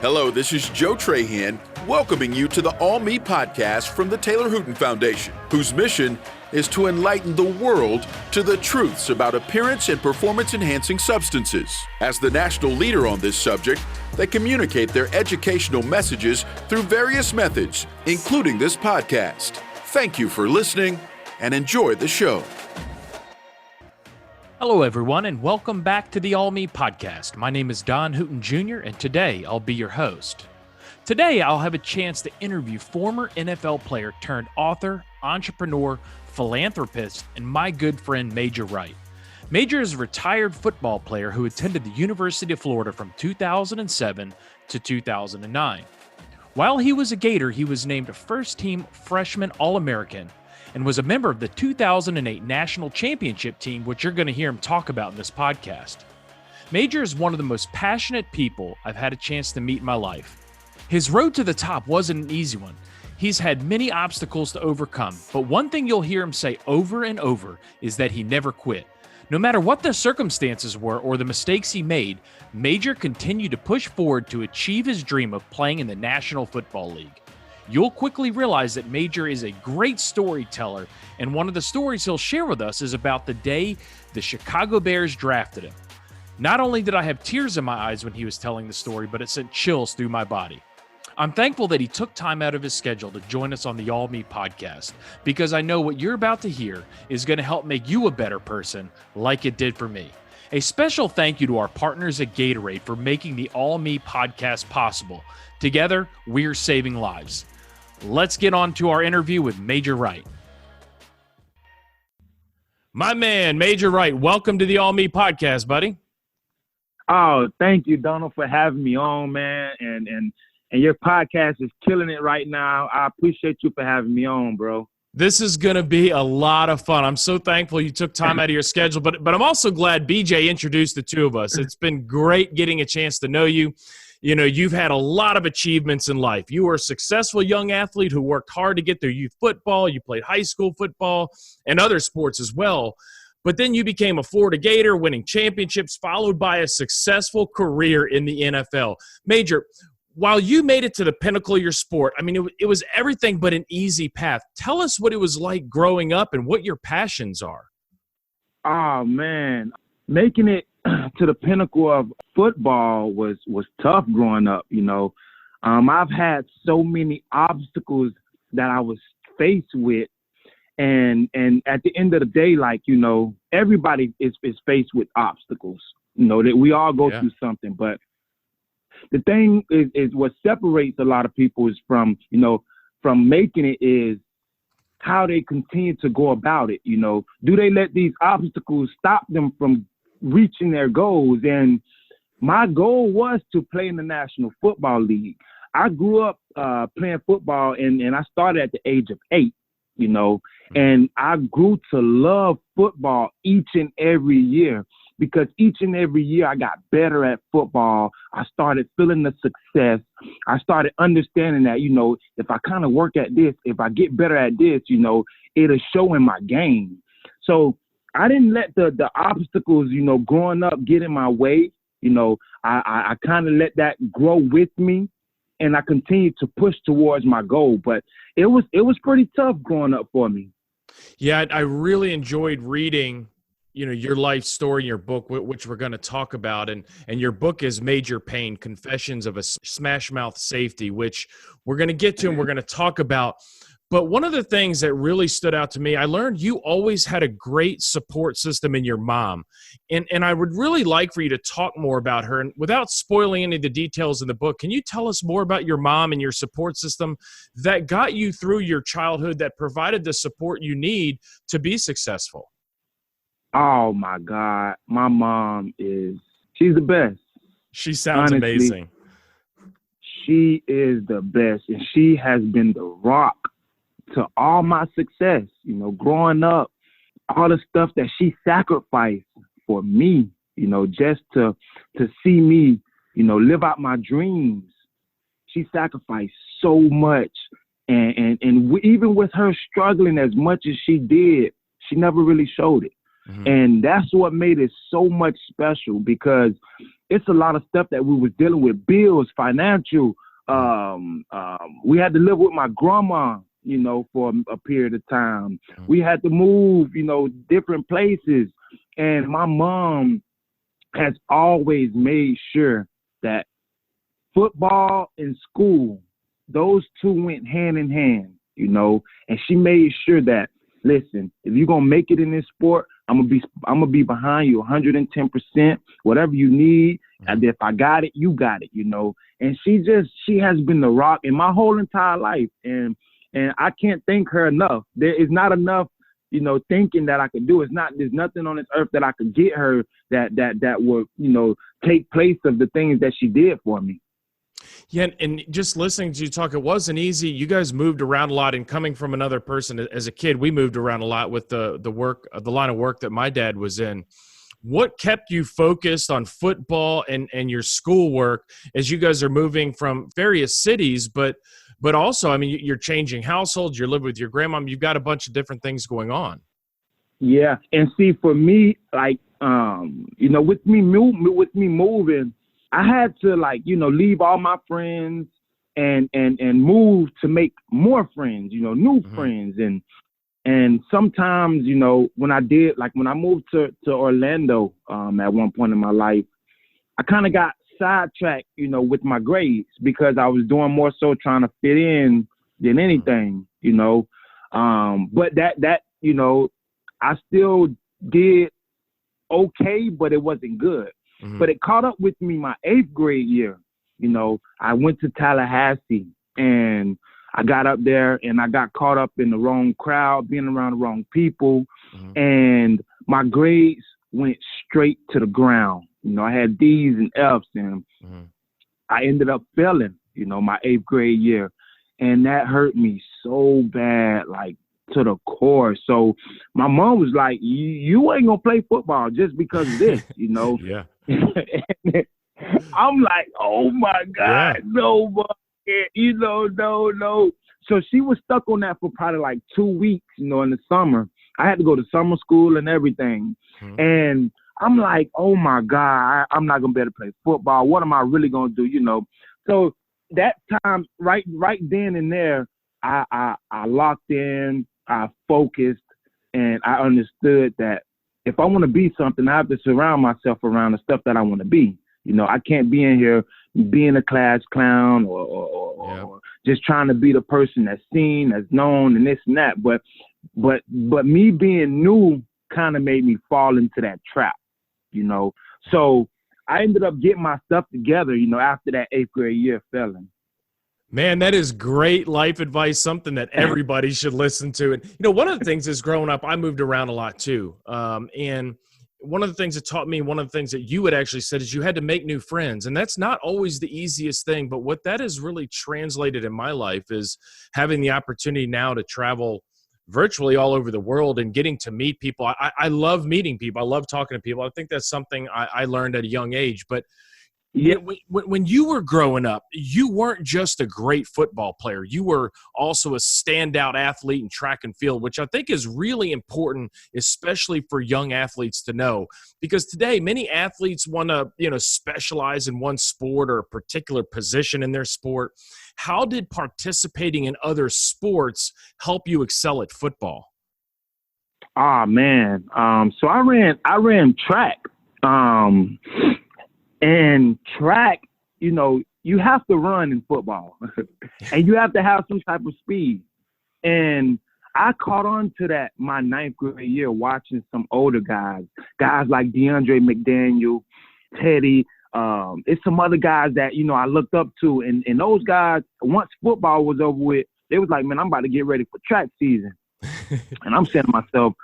Hello, this is Joe Trahan, welcoming you to the All Me podcast from the Taylor Hooten Foundation, whose mission is to enlighten the world to the truths about appearance and performance-enhancing substances. As the national leader on this subject, they communicate their educational messages through various methods, including this podcast. Thank you for listening and enjoy the show. Hello, everyone, and welcome back to the All Me podcast. My name is Don Hooten Jr., and today I'll be your host. Today, I'll have a chance to interview former NFL player turned author, entrepreneur, philanthropist, and my good friend, Major Wright. Major is a retired football player who attended the University of Florida from 2007 to 2009. While he was a Gator, he was named a first-team freshman All-American and was a member of the 2008 National Championship team, which you're going to hear him talk about in this podcast. Major is one of the most passionate people I've had a chance to meet in my life. His road to the top wasn't an easy one. He's had many obstacles to overcome, but one thing you'll hear him say over and over is that he never quit. No matter what the circumstances were or the mistakes he made, Major continued to push forward to achieve his dream of playing in the National Football League. You'll quickly realize that Major is a great storyteller, and one of the stories he'll share with us is about the day the Chicago Bears drafted him. Not only did I have tears in my eyes when he was telling the story, but it sent chills through my body. I'm thankful that he took time out of his schedule to join us on the All Me podcast, because I know what you're about to hear is going to help make you a better person like it did for me. A special thank you to our partners at Gatorade for making the All Me podcast possible. Together, we're saving lives. Let's get on to our interview with Major Wright. My man, Major Wright, welcome to the All Me podcast, buddy. Oh, thank you, Donald, for having me on, man. And your podcast is killing it right now. I appreciate you for having me on, bro. This is going to be a lot of fun. I'm so thankful you took time out of your schedule, but I'm also glad BJ introduced the two of us. It's been great getting a chance to know you. You know, you've had a lot of achievements in life. You were a successful young athlete who worked hard to get through youth football. You played high school football and other sports as well. But then you became a Florida Gator, winning championships, followed by a successful career in the NFL. Major, while you made it to the pinnacle of your sport, I mean, it was everything but an easy path. Tell us what it was like growing up and what your passions are. Oh, man. Making it to the pinnacle of football was tough growing up, you know. I've had so many obstacles that I was faced with. And at the end of the day, like, you know, everybody is faced with obstacles, you know, that we all go through something. But the thing is what separates a lot of people is from making it is how they continue to go about it. You know, do they let these obstacles stop them from reaching their goals? And my goal was to play in the National Football League. I grew up playing football and I started at the age of 8, you know, and I grew to love football each and every year. Because each and every year I got better at football. I started feeling the success. I started understanding that, you know, if I kind of work at this, if I get better at this, you know, it'll show in my game. So I didn't let the obstacles, you know, growing up get in my way. You know, I kind of let that grow with me, and I continued to push towards my goal. But it was pretty tough growing up for me. Yeah, I really enjoyed reading, you know, your life story, your book, which we're going to talk about. And your book is Major Pain, Confessions of a Smash Mouth Safety, which we're going to get to and we're going to talk about. But one of the things that really stood out to me, I learned you always had a great support system in your mom. And I would really like for you to talk more about her. And without spoiling any of the details in the book, can you tell us more about your mom and your support system that got you through your childhood, that provided the support you need to be successful? Oh, my God. My mom she's the best. She sounds honestly amazing. She is the best, and she has been the rock to all my success. You know, growing up, all the stuff that she sacrificed for me, you know, just to see me, you know, live out my dreams. She sacrificed so much. And even with her struggling as much as she did, she never really showed it. Mm-hmm. And that's what made it so much special, because it's a lot of stuff that we was dealing with, bills, financial. We had to live with my grandma, you know, for a period of time. Mm-hmm. We had to move, you know, different places. And my mom has always made sure that football and school, those two went hand in hand, you know, and she made sure that, listen, if you're going to make it in this sport, I'm gonna be behind you 110%, whatever you need. And if I got it, you got it, you know. And she has been the rock in my whole entire life. And I can't thank her enough. There is not enough, you know, thinking that I could do. There's nothing on this earth that I could get her that would, you know, take place of the things that she did for me. Yeah, and just listening to you talk, it wasn't easy. You guys moved around a lot, and coming from another person as a kid, we moved around a lot with the line of work that my dad was in. What kept you focused on football and your schoolwork as you guys are moving from various cities, but also, I mean, you're changing households, you're living with your grandma, you've got a bunch of different things going on. Yeah, and see, for me, like, you know, with me moving, I had to, like, you know, leave all my friends and move to make more friends, you know, new friends. And sometimes, you know, when I moved to Orlando at one point in my life, I kind of got sidetracked, you know, with my grades, because I was doing more so trying to fit in than anything, you know. But that, you know, I still did okay, but it wasn't good. But it caught up with me my 8th grade year. You know, I went to Tallahassee, and I got up there and I got caught up in the wrong crowd, being around the wrong people, and my grades went straight to the ground. You know, I had D's and F's, and I ended up failing, you know, my 8th grade year. And that hurt me so bad, like, to the core. So my mom was like, you ain't gonna play football just because of this, you know. Yeah. I'm like, oh my God, no, you know, no. So she was stuck on that for probably like 2 weeks, you know, in the summer. I had to go to summer school and everything. And I'm like, oh my God, I'm not gonna be able to play football. What am I really gonna do, you know? So that time, right then and there, I locked in, I focused, and I understood that if I want to be something, I have to surround myself around the stuff that I want to be. You know, I can't be in here being a class clown or just trying to be the person that's seen, that's known, and this and that. But me being new kind of made me fall into that trap, you know. So I ended up getting my stuff together, you know, after that 8th grade year failing. Man, that is great life advice, something that everybody should listen to. And, you know, one of the things is growing up, I moved around a lot too. And one of the things that taught me, one of the things that you had actually said is you had to make new friends. And that's not always the easiest thing. But what that has really translated in my life is having the opportunity now to travel virtually all over the world and getting to meet people. I love meeting people. I love talking to people. I think that's something I learned at a young age. But yeah, when you were growing up, you weren't just a great football player. You were also a standout athlete in track and field, which I think is really important, especially for young athletes to know. Because today, many athletes want to, you know, specialize in one sport or a particular position in their sport. How did participating in other sports help you excel at football? Oh man, so I ran track. And track, you know, you have to run in football and you have to have some type of speed. And I caught on to that my 9th grade year watching some older guys like DeAndre McDaniel, Teddy. It's some other guys that, you know, I looked up to. And those guys, once football was over with, they was like, man, I'm about to get ready for track season. And I'm saying to myself,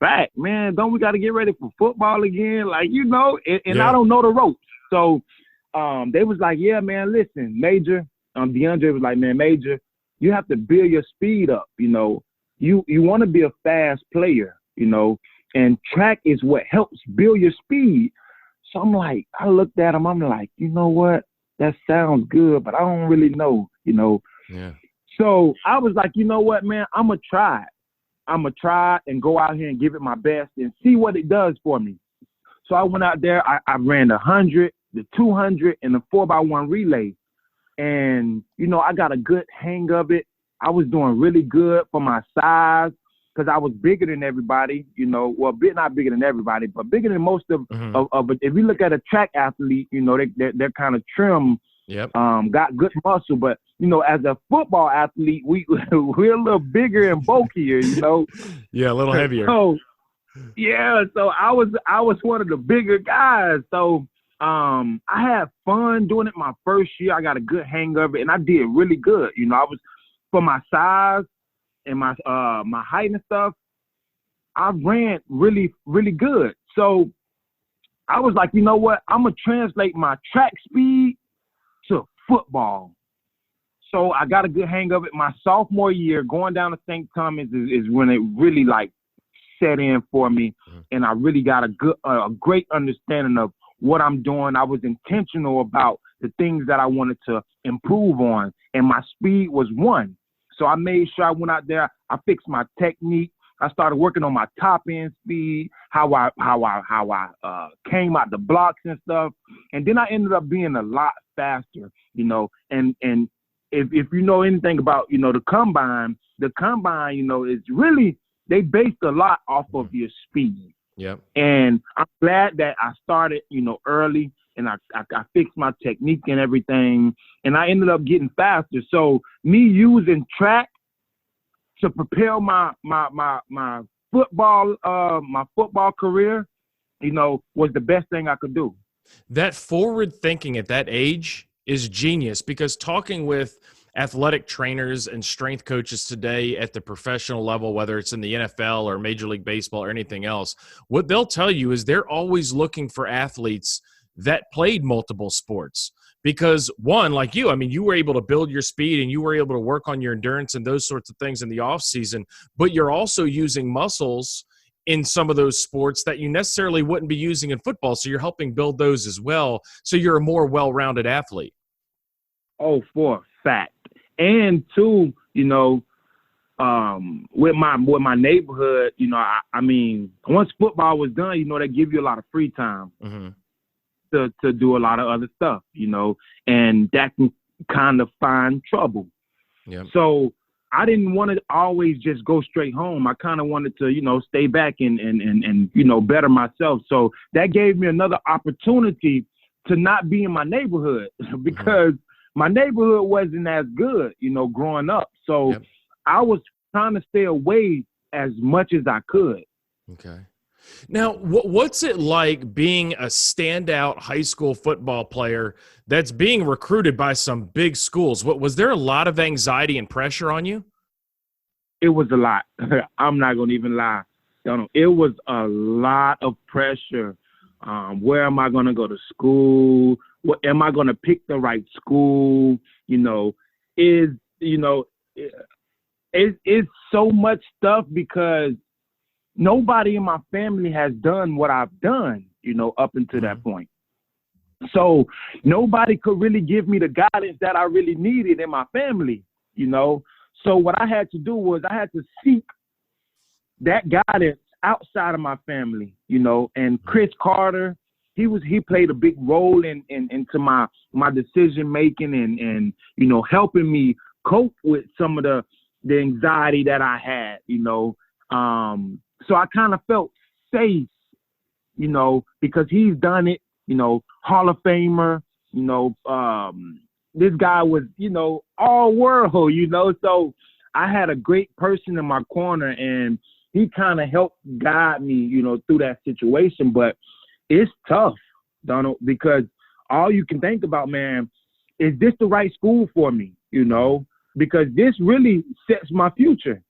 back, man, don't we got to get ready for football again? Like, you know, and I don't know the ropes. So they was like, yeah, man, listen, Major, DeAndre was like, man, Major, you have to build your speed up, you know. You want to be a fast player, you know, and track is what helps build your speed. So I'm like, I looked at him, I'm like, you know what? That sounds good, but I don't really know, you know. Yeah. So I was like, you know what, man, I'm going to try it. I'm going to try and go out here and give it my best and see what it does for me. So I went out there. I ran the 100, the 200, and the 4x1 relay. And, you know, I got a good hang of it. I was doing really good for my size because I was bigger than everybody, you know. Well, not bigger than everybody, but bigger than most of if you look at a track athlete, you know, they're kind of trim. Yep. Got good muscle, but you know, as a football athlete, we're a little bigger and bulkier, you know. Yeah, a little heavier. So I was one of the bigger guys. So I had fun doing it my first year. I got a good hang of it, and I did really good. You know, I was for my size and my height and stuff. I ran really, really good. So I was like, you know what? I'm gonna translate my track speed to football. So I got a good hang of it. My sophomore year, going down to St. Thomas is when it really like set in for me, and I really got a great understanding of what I'm doing. I was intentional about the things that I wanted to improve on, and my speed was one. So I made sure I went out there. I fixed my technique. I started working on my top end speed, how I came out the blocks and stuff, and then I ended up being a lot faster, you know. And if you know anything about, you know, the combine, you know, is really, they based a lot off of your speed. Yep. And I'm glad that I started, you know, early, and I fixed my technique and everything, and I ended up getting faster. So me using track to propel my football career, you know, was the best thing I could do. That forward thinking at that age is genius, because talking with athletic trainers and strength coaches today at the professional level, whether it's in the NFL or Major League Baseball or anything else, what they'll tell you is they're always looking for athletes that played multiple sports. Because one, like you, I mean, you were able to build your speed and you were able to work on your endurance and those sorts of things in the off season, but you're also using muscles in some of those sports that you necessarily wouldn't be using in football. So you're helping build those as well. So you're a more well-rounded athlete. Oh, for a fact. And two, you know, with my neighborhood, you know, I mean, once football was done, you know, they give you a lot of free time. Mm-hmm. To do a lot of other stuff, you know, and that can kind of find trouble. Yep. So I didn't want to always just go straight home. I kind of wanted to, you know, stay back and you know, better myself. So that gave me another opportunity to not be in my neighborhood because my neighborhood wasn't as good, you know, growing up. So I was trying to stay away as much as I could. Okay. Now, what's it like being a standout high school football player that's being recruited by some big schools? Was there a lot of anxiety and pressure on you? It was a lot. I'm not going to even lie. It was a lot of pressure. Where am I going to go to school? What am I going to pick the right school? You know, it's so much stuff because nobody in my family has done what I've done, you know, up until that point. So nobody could really give me the guidance that I really needed in my family, you know. So what I had to do was I had to seek that guidance outside of my family, you know. And Chris Carter, he played a big role into my decision making and you know, helping me cope with some of the anxiety that I had, you know. So I kind of felt safe, you know, because he's done it, you know, Hall of Famer, you know, this guy was, you know, all world, you know, so I had a great person in my corner and he kind of helped guide me, you know, through that situation. But it's tough, Donald, because all you can think about, man, is this the right school for me, you know, because this really sets my future.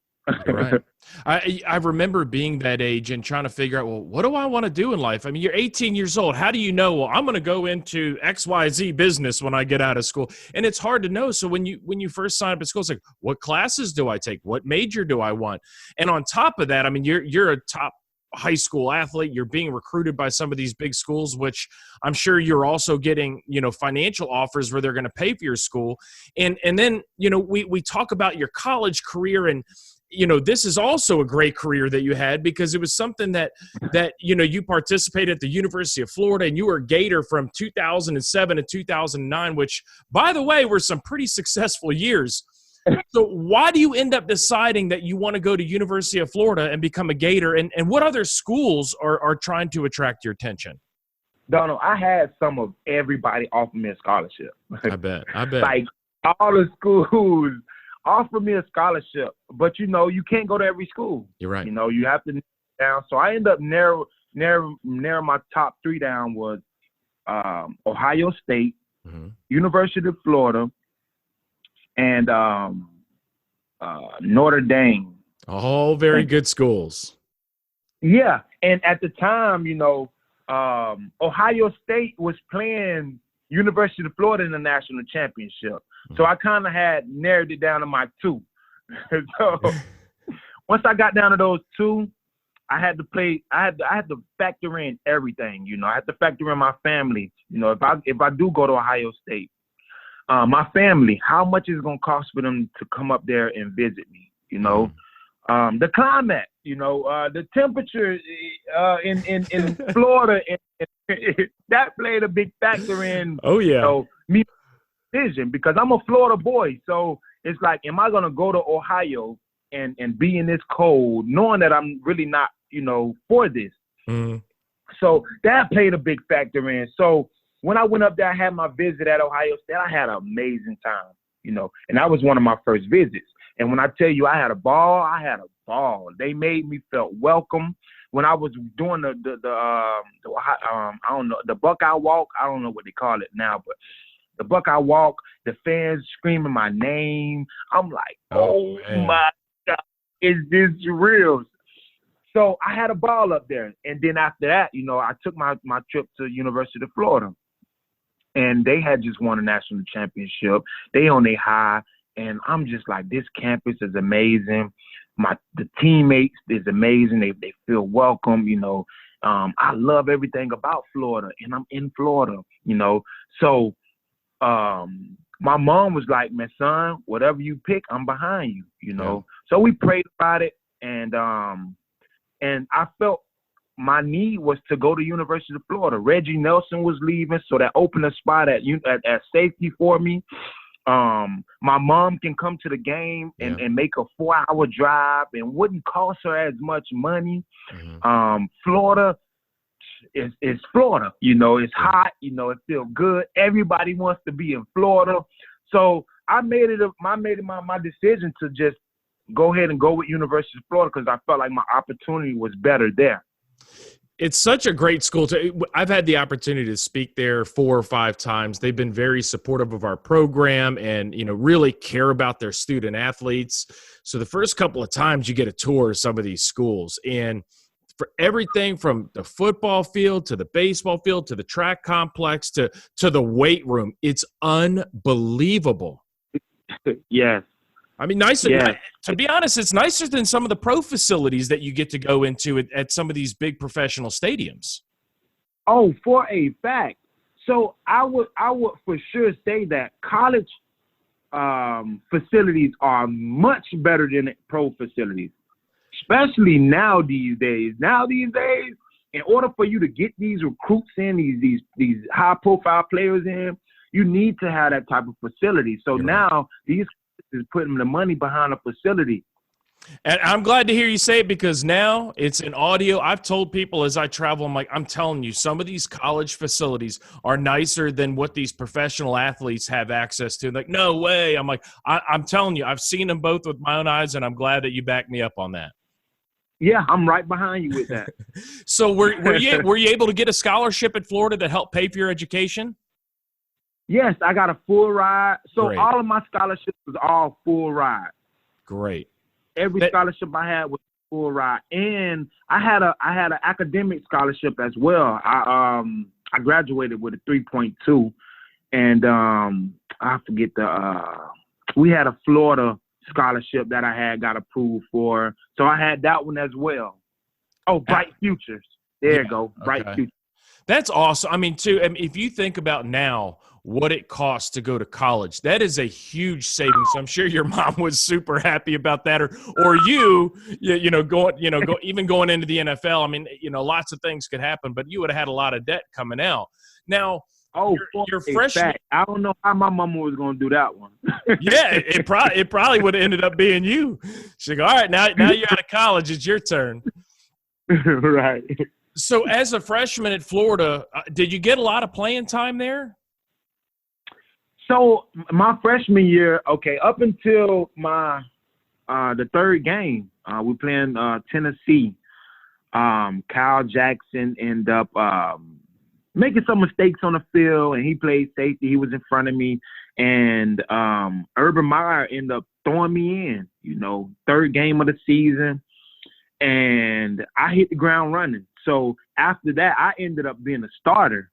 Right. I remember being that age and trying to figure out, well, what do I want to do in life? I mean, you're 18 years old. How do you know, well, I'm going to go into XYZ business when I get out of school? And it's hard to know. So when you first sign up at school, it's like, what classes do I take? What major do I want? And on top of that, I mean, you're a top high school athlete. You're being recruited by some of these big schools, which I'm sure you're also getting, you know, financial offers where they're going to pay for your school. And then, you know, we talk about your college career, and this is also a great career that you had, because it was something that you participated at the University of Florida, and you were a Gator from 2007 to 2009, which, by the way, were some pretty successful years. So why do you end up deciding that you want to go to University of Florida and become a Gator, and what other schools are trying to attract your attention? Donald, I had some of everybody offer me a scholarship. I bet. Like, all the schools offer me a scholarship, but you can't go to every school. You're right. You have to narrow down. So I end up narrow my top 3 down was Ohio State, University of Florida, and Notre Dame. All very good schools. Yeah, and at the time, Ohio State was playing University of Florida in the national championship. So I kind of had narrowed it down to my 2. So once I got down to those 2, I had to factor in everything. I had to factor in my family. If I do go to Ohio State, my family, how much is it gonna cost for them to come up there and visit me? The climate, the temperature in Florida, that played a big factor in. Oh yeah. Me decision, because I'm a Florida boy, so it's like, am I gonna go to Ohio and be in this cold, knowing that I'm really not, for this? So that played a big factor in. So when I went up there, I had my visit at Ohio State. I had an amazing time, and that was one of my first visits. And when I tell you I had a ball, I had a ball. They made me feel welcome. When I was doing the I don't know, the Buckeye Walk, I don't know what they call it now, but the Buckeye Walk, the fans screaming my name. I'm like, oh my God, is this real? So I had a ball up there. And then after that, I took my trip to University of Florida. And they had just won a national championship. They on their high. And I'm just like, this campus is amazing. The teammates is amazing. They feel welcome, I love everything about Florida, and I'm in Florida, So my mom was like, man, son, whatever you pick, I'm behind you, Yeah. So we prayed about it, and I felt my need was to go to University of Florida. Reggie Nelson was leaving, so that opened a spot at safety for me. My mom can come to the game and make a 4-hour drive and wouldn't cost her as much money. Florida is Florida, it's hot, it feels good. Everybody wants to be in Florida. So I made it my decision to just go ahead and go with University of Florida, because I felt like my opportunity was better there. It's such a great school. I've had the opportunity to speak there 4 or 5 times. They've been very supportive of our program and, really care about their student athletes. So the first couple of times you get a tour of some of these schools, and for everything from the football field to the baseball field to the track complex to the weight room, it's unbelievable. Yes. I mean, nicer. Yeah. To be honest, it's nicer than some of the pro facilities that you get to go into at some of these big professional stadiums. Oh, for a fact. So I would for sure say that college facilities are much better than pro facilities, especially now these days. In order for you to get these recruits in, these high profile players in, you need to have that type of facility. So now these is putting the money behind a facility. And I'm glad to hear you say it, because now it's in audio. I've told people as I travel, I'm telling you, some of these college facilities are nicer than what these professional athletes have access to. Like, no way. I'm like, I'm telling you, I've seen them both with my own eyes, and I'm glad that you backed me up on that. Yeah, I'm right behind you with that. So were you able to get a scholarship at Florida that helped pay for your education? Yes, I got a full ride. So Great. All of my scholarships was all full ride. Great. Every scholarship I had was full ride, and I had an academic scholarship as well. I graduated with a 3.2, and I forget we had a Florida scholarship that I had got approved for, so I had that one as well. Oh, Bright Futures. There you go, Bright Futures. That's awesome. I mean, too, if you think about now what it costs to go to college, that is a huge savings. I'm sure your mom was super happy about that, or even going into the NFL. I mean, lots of things could happen, but you would have had a lot of debt coming out. Now, your freshman. Fact, I don't know how my mama was going to do that one. Yeah, it probably would have ended up being you. She'd go, all right, now you're out of college. It's your turn. Right. So as a freshman at Florida, did you get a lot of playing time there? So my freshman year, up until my the third game, we playing Tennessee. Kyle Jackson ended up making some mistakes on the field, and he played safety. He was in front of me, and Urban Meyer ended up throwing me in, third game of the season, and I hit the ground running. So after that, I ended up being a starter,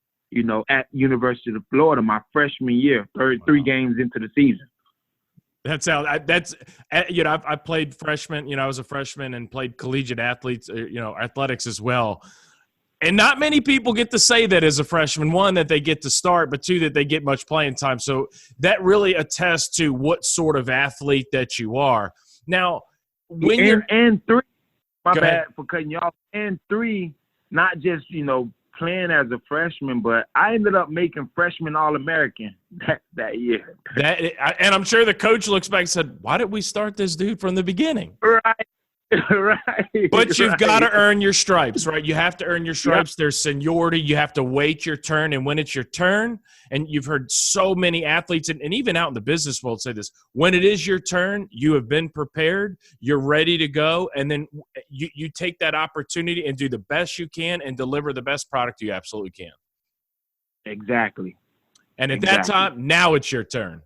at University of Florida my freshman year, three games into the season. I played freshman, I was a freshman and played collegiate athletics as well. And not many people get to say that as a freshman, one, that they get to start, but two, that they get much playing time. So that really attests to what sort of athlete that you are. Now, and three, my bad for cutting you off, and three, not just, playing as a freshman, but I ended up making freshman All-American that year. And I'm sure the coach looks back and said, why did we start this dude from the beginning? Right. Right. But you've got to earn your stripes, right? You have to earn your stripes. Yep. There's seniority. You have to wait your turn. And when it's your turn, and you've heard so many athletes and even out in the business world say this, when it is your turn, you have been prepared, you're ready to go, and then you take that opportunity and do the best you can and deliver the best product you absolutely can. Exactly. And at that time, now it's your turn.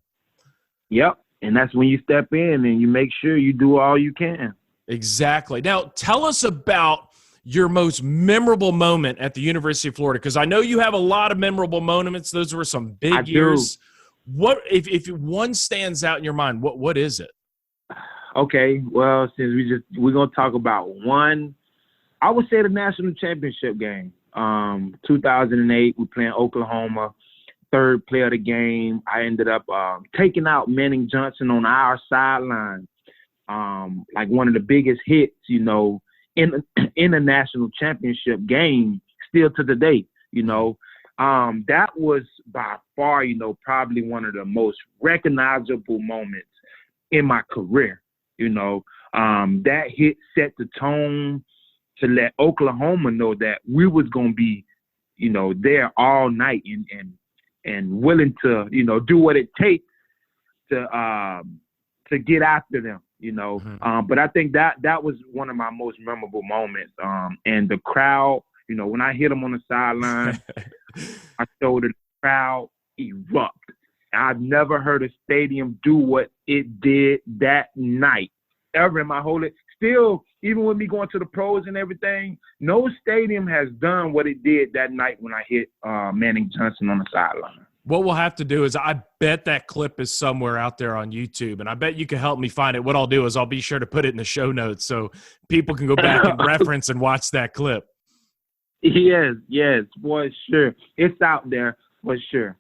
Yep. And that's when you step in and you make sure you do all you can. Exactly. Now, tell us about your most memorable moment at the University of Florida, because I know you have a lot of memorable moments. Those were some big years. What if one stands out in your mind? What is it? Okay, well, since we're gonna talk about one, I would say the national championship game. 2008, we playing Oklahoma. Third play of the game, I ended up taking out Manning Johnson on our sideline. Like one of the biggest hits, in a national championship game, still to the day, that was by far, probably one of the most recognizable moments in my career. That hit set the tone to let Oklahoma know that we was going to be, there all night and willing to, do what it takes to get after them. But I think that was one of my most memorable moments. And the crowd, when I hit them on the sideline, I showed the crowd erupt. I've never heard a stadium do what it did that night ever in my whole life. Still, even with me going to the pros and everything, no stadium has done what it did that night when I hit Manning Johnson on the sideline. What we'll have to do is, I bet that clip is somewhere out there on YouTube, and I bet you can help me find it. What I'll do is I'll be sure to put it in the show notes so people can go back and reference and watch that clip. Yes, for sure. It's out there for sure.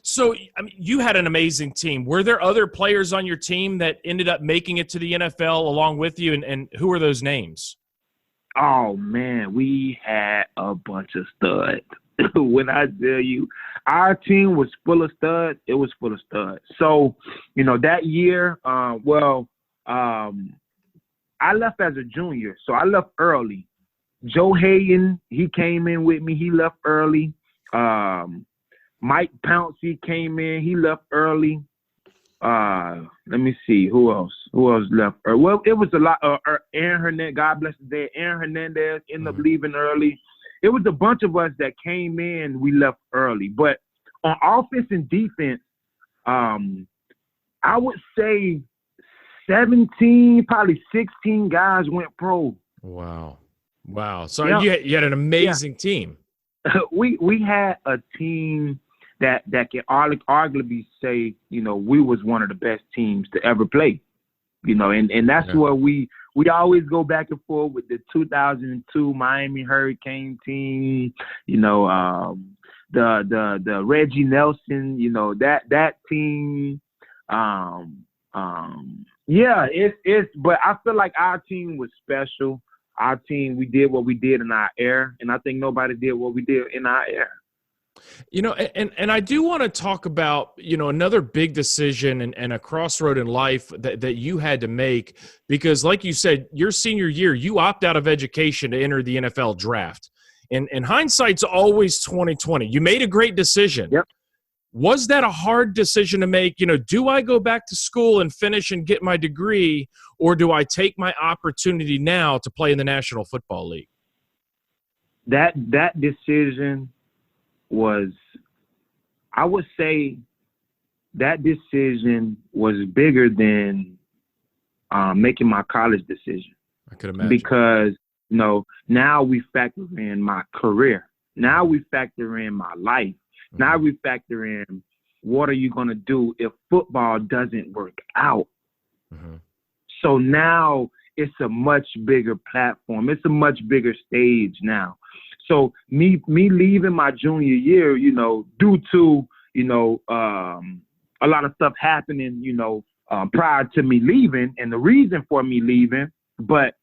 So, you had an amazing team. Were there other players on your team that ended up making it to the NFL along with you, and who are those names? Oh, man, we had a bunch of studs. When I tell you, our team was full of studs, it was full of studs. So, that year, I left as a junior, so I left early. Joe Hagan, he came in with me. He left early. Mike Pouncey came in. He left early. Let me see. Who else left? Well, it was a lot. Aaron Hernandez, God bless his day. Aaron Hernandez ended up leaving early. It was a bunch of us that came in. We left early. But on offense and defense, I would say 17, probably 16 guys went pro. Wow. So you had an amazing team. We had a team that can arguably say, we was one of the best teams to ever play. and that's where we always go back and forth with the 2002 Miami Hurricane team, the Reggie Nelson, that team. But I feel like our team was special. Our team, we did what we did in our era, and I think nobody did what we did in our era. And I do want to talk about, another big decision and a crossroad in life that you had to make, because like you said, your senior year, you opt out of education to enter the NFL draft. And hindsight's always 20/20. You made a great decision. Yep. Was that a hard decision to make? Do I go back to school and finish and get my degree, or do I take my opportunity now to play in the National Football League? That decision was, I would say that decision was bigger than making my college decision. I could imagine. Because, now we factor in my career. Now we factor in my life. Mm-hmm. Now we factor in, what are you going to do if football doesn't work out? Mm-hmm. So now it's a much bigger platform. It's a much bigger stage now. So me leaving my junior year, due to, a lot of stuff happening, prior to me leaving, and the reason for me leaving, but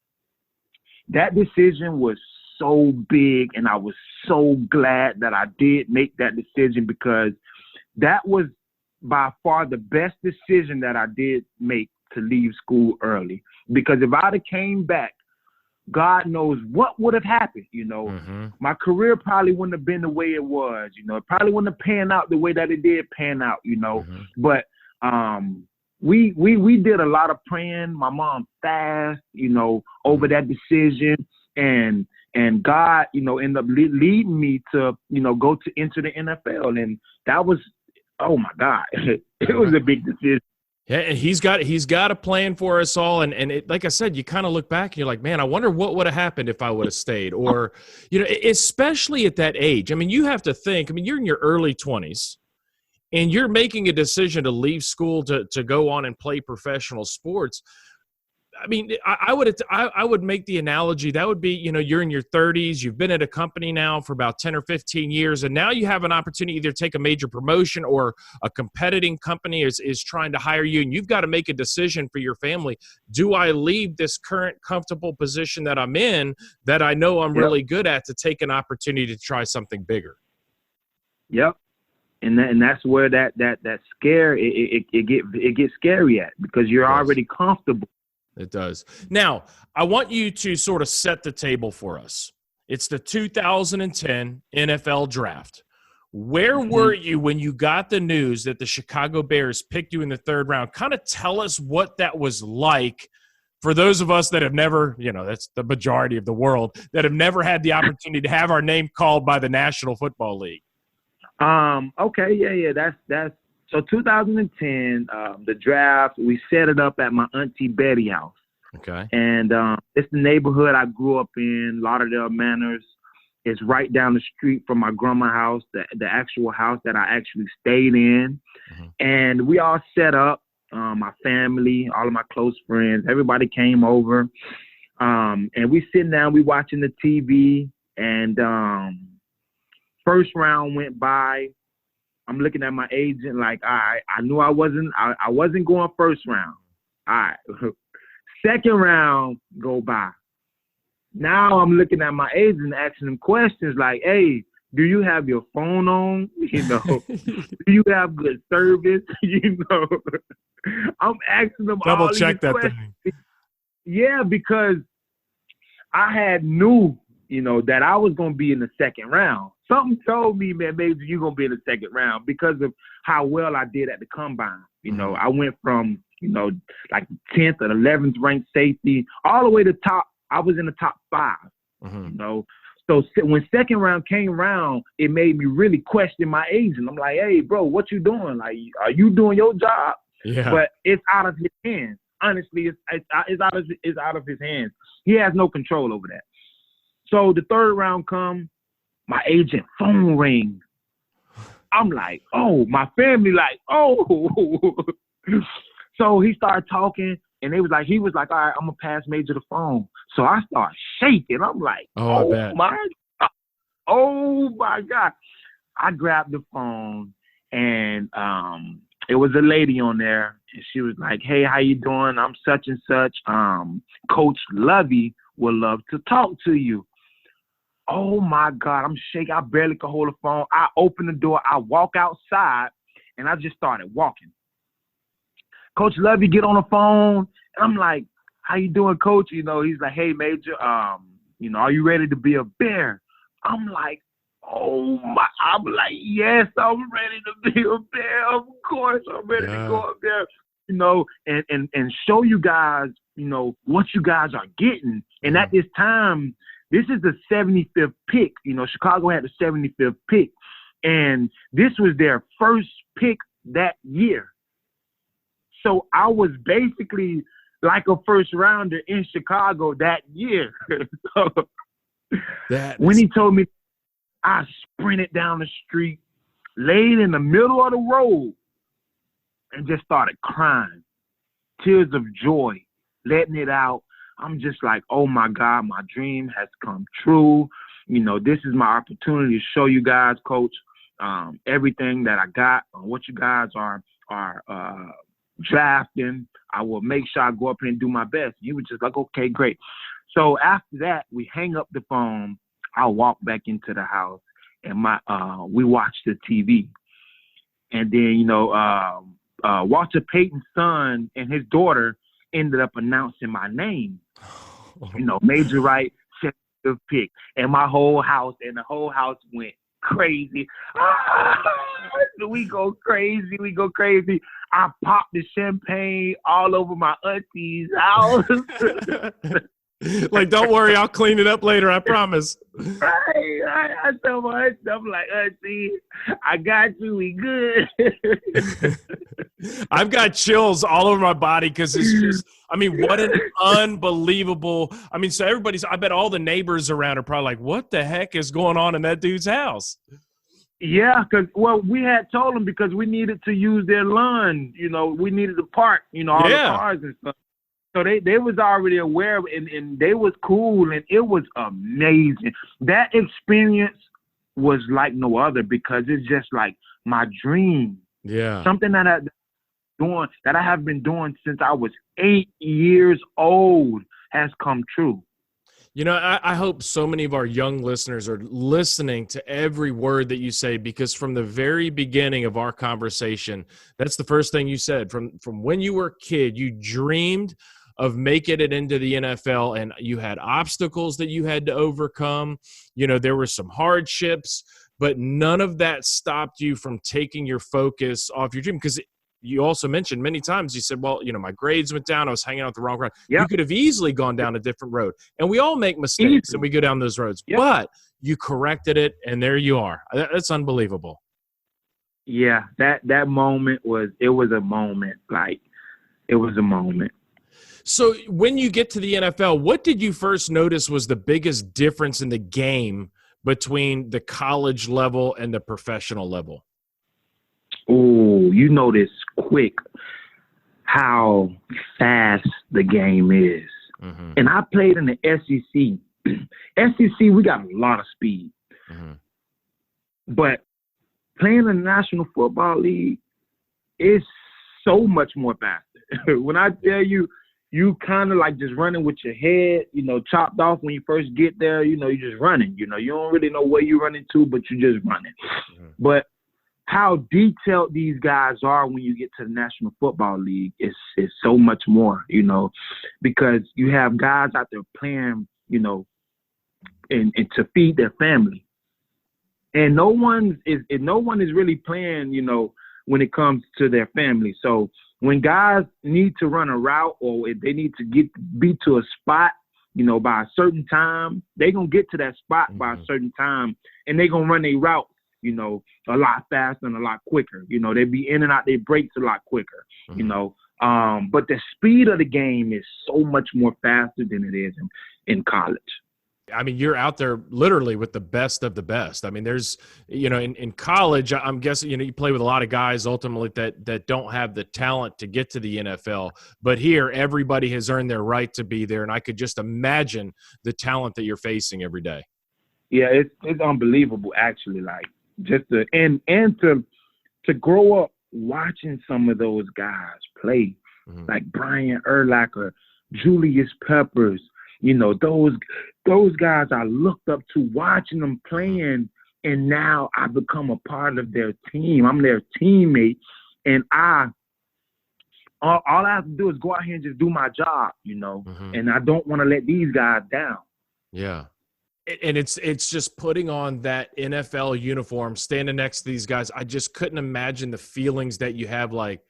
that decision was so big, and I was so glad that I did make that decision, because that was by far the best decision that I did make, to leave school early. Because if I'd have came back, God knows what would have happened, Mm-hmm. My career probably wouldn't have been the way it was, It probably wouldn't have panned out the way that it did pan out, Mm-hmm. But we did a lot of praying. My mom fast, over that decision, and God, ended up leading me to, go to enter the NFL, and that was, oh my God, it was a big decision. Yeah, and he's got a plan for us all, and it, like I said, you kind of look back and you're like, man, I wonder what would have happened if I would have stayed, or especially at that age. I mean, you have to think. I mean, you're in your early 20s, and you're making a decision to leave school to go on and play professional sports. I mean, I would make the analogy that would be, you're in your 30s, you've been at a company now for about 10 or 15 years, and now you have an opportunity to either take a major promotion, or a competing company is trying to hire you, and you've got to make a decision for your family. Do I leave this current comfortable position that I'm in, that I know I'm really good at, to take an opportunity to try something bigger? Yep. And that's where that scare, it gets scary at, because you're already comfortable. It does. Now, I want you to sort of set the table for us. It's the 2010 NFL Draft. Where were you when you got the news that the Chicago Bears picked you in the third round? Kind of tell us what that was like for those of us that have never, that's the majority of the world, that have never had the opportunity to have our name called by the National Football League. Okay. Yeah. That's so 2010, the draft, we set it up at my Auntie Betty house. Okay. And it's the neighborhood I grew up in, Lauderdale Manors. It's right down the street from my grandma's house, the actual house that I actually stayed in. Mm-hmm. And we all set up, my family, all of my close friends, everybody came over. And we sitting down, we watching the TV, and first round went by. I'm looking at my agent like, all right, I knew I wasn't going first round. All right. Second round go by. Now I'm looking at my agent, asking him questions like, hey, do you have your phone on? Do you have good service? I'm asking them double all check these that questions. thing. Yeah, because I had knew, that I was going to be in the second round. Something told me, man, maybe you're going to be in the second round because of how well I did at the combine. I went from, like 10th or 11th ranked safety all the way to top. I was in the top 5, So when second round came around, it made me really question my agent. I'm like, hey, bro, what you doing? Like, are you doing your job? Yeah. But it's out of his hands. Honestly, it's out of his hands. He has no control over that. So the third round comes, my agent phone rings. I'm like, oh, my family like, oh. So he started talking, And he was like, all right, I'm gonna pass Major the phone. So I start shaking. I'm like, oh my God. I grabbed the phone and it was a lady on there, and she was like, hey, how you doing? I'm such and such. Coach Lovey would love to talk to you. Oh my God, I'm shaking. I barely could hold the phone. I open the door, I walk outside, and I just started walking. Coach Lovey get on the phone, and I'm like, how you doing, Coach? You know, he's like, hey, Major, you know, are you ready to be a Bear? I'm like, oh my, I'm like, yes, I'm ready to be a Bear. Of course, I'm ready to go up there, you know, and show you guys, you know, what you guys are getting. And at this time, this is the 75th pick. You know, Chicago had the 75th pick. And this was their first pick that year. So I was basically like a first rounder in Chicago that year. So when he told me, I sprinted down the street, laid in the middle of the road, and just started crying. Tears of joy, letting it out. I'm just like, oh my God, my dream has come true. You know, this is my opportunity to show you guys, Coach, everything that I got, what you guys are drafting. I will make sure I go up here and do my best. You were just like, okay, great. So after that, we hang up the phone. I walk back into the house, and we watched the TV. And then, you know, Walter Payton's son and his daughter ended up announcing my name. You know, Major Wright, 7th pick. And the whole house went crazy. We go crazy. I popped the champagne all over my auntie's house. Like, don't worry, I'll clean it up later, I promise. Right. I tell my auntie, I'm like, auntie, I got you, we good. I've got chills all over my body because it's just, I mean, what an unbelievable, I mean, so I bet all the neighbors around are probably like, what the heck is going on in that dude's house? Yeah, because, well, we had told them because we needed to use their lawn. You know, we needed to park, you know, all the cars and stuff. So they was already aware of it, and they was cool, and it was amazing. That experience was like no other because it's just like my dream. Yeah. Something that I have been doing since I was 8 years old has come true. You know, I hope so many of our young listeners are listening to every word that you say, because from the very beginning of our conversation, that's the first thing you said. From when you were a kid, you dreamed of making it into the NFL, and you had obstacles that you had to overcome. You know, there were some hardships, but none of that stopped you from taking your focus off your dream. Because you also mentioned many times, you said, well, you know, my grades went down. I was hanging out the wrong road. Yep. You could have easily gone down a different road. And we all make mistakes and we go down those roads. Yep. But you corrected it, and there you are. That's unbelievable. Yeah, that moment was a moment. Like, it was a moment. So when you get to the NFL, what did you first notice was the biggest difference in the game between the college level and the professional level? Oh, you notice quick how fast the game is. Mm-hmm. And I played in the SEC. SEC, we got a lot of speed. Mm-hmm. But playing in the National Football League is so much more faster. When I tell you, you kind of like just running with your head, you know, chopped off when you first get there. You know, you're just running. You know, you don't really know where you're running to, but you're just running. Mm-hmm. But how detailed these guys are when you get to the National Football League is so much more, you know, because you have guys out there playing, you know, and to feed their family. And no one is really playing, you know, when it comes to their family. So when guys need to run a route, or if they need to be to a spot, you know, by a certain time, they're going to get to that spot mm-hmm. by a certain time, and they're going to run a route, you know, a lot faster and a lot quicker. You know, they be in and out their breaks a lot quicker, mm-hmm. you know. But the speed of the game is so much more faster than it is in college. I mean, you're out there literally with the best of the best. I mean, there's, in college, I'm guessing, you play with a lot of guys ultimately that don't have the talent to get to the NFL. But here, everybody has earned their right to be there. And I could just imagine the talent that you're facing every day. Yeah, it's unbelievable, actually. Like, just and to grow up watching some of those guys play, like Brian Urlacher, Julius Peppers, those guys I looked up to, watching them playing, and now I become a part of their team. I'm their teammate, and all I have to do is go out here and just do my job, and I don't want to let these guys down. Yeah. And it's just putting on that NFL uniform, standing next to these guys. I just couldn't imagine the feelings that you have, like,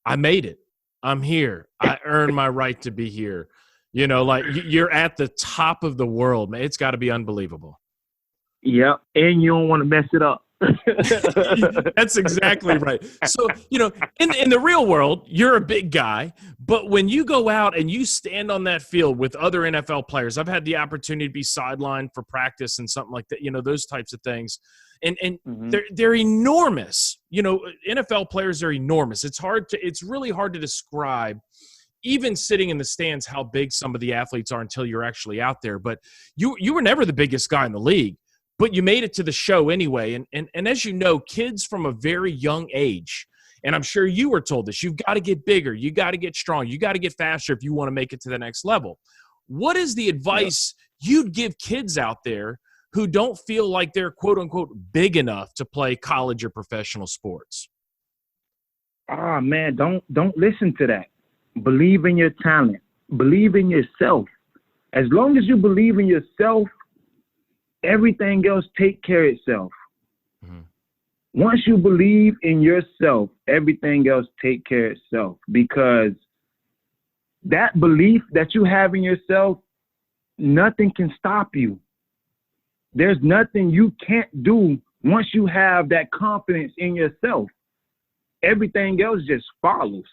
I made it. I'm here. I earned my right to be here. Like you're at the top of the world, man. It's got to be unbelievable. Yep. And you don't want to mess it up. That's exactly right. So, in the real world, you're a big guy, but when you go out and you stand on that field with other NFL players, I've had the opportunity to be sidelined for practice and something like that, those types of things. And they're enormous. NFL players are enormous. It's really hard to describe, even sitting in the stands, how big some of the athletes are until you're actually out there. But you were never the biggest guy in the league, but you made it to the show anyway. And as you know, kids from a very young age, and I'm sure you were told this, you've got to get bigger, you got to get strong, you got to get faster if you want to make it to the next level. What is the advice you'd give kids out there who don't feel like they're quote unquote big enough to play college or professional sports? Oh man, don't listen to that. Believe in your talent. Believe in yourself. As long as you believe in yourself, everything else take care of itself. Once you believe in yourself, everything else take care of itself, because that belief that you have in yourself, nothing can stop you. There's nothing you can't do once you have that confidence in yourself. Everything else just follows.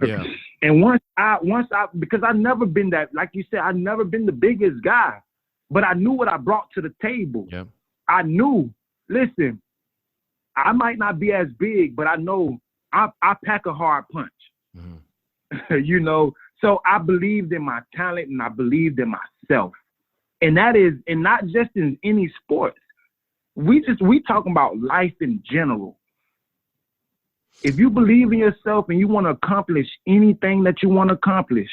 Yeah. And once I, because I've never been that, like you said, I've never been the biggest guy, but I knew what I brought to the table. Yeah. I knew, listen, I might not be as big, but I know I pack a hard punch. So I believed in my talent and I believed in myself. And that is, and not just in any sports. We talking about life in general. If you believe in yourself and you want to accomplish anything that you want to accomplish,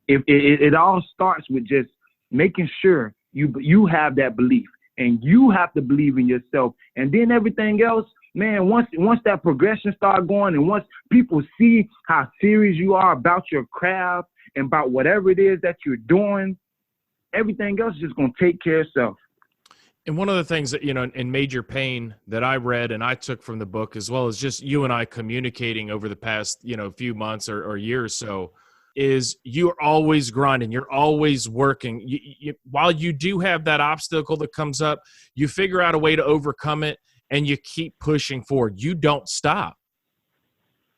it all starts with just making sure you have that belief, and you have to believe in yourself. And then everything else, man, once that progression start going, and once people see how serious you are about your craft and about whatever it is that you're doing, everything else is just going to take care of itself. And one of the things that, in Major Pain that I read and I took from the book, as well as just you and I communicating over the past, few months or year or so, is you're always grinding. You're always working. While you do have that obstacle that comes up, you figure out a way to overcome it and you keep pushing forward. You don't stop.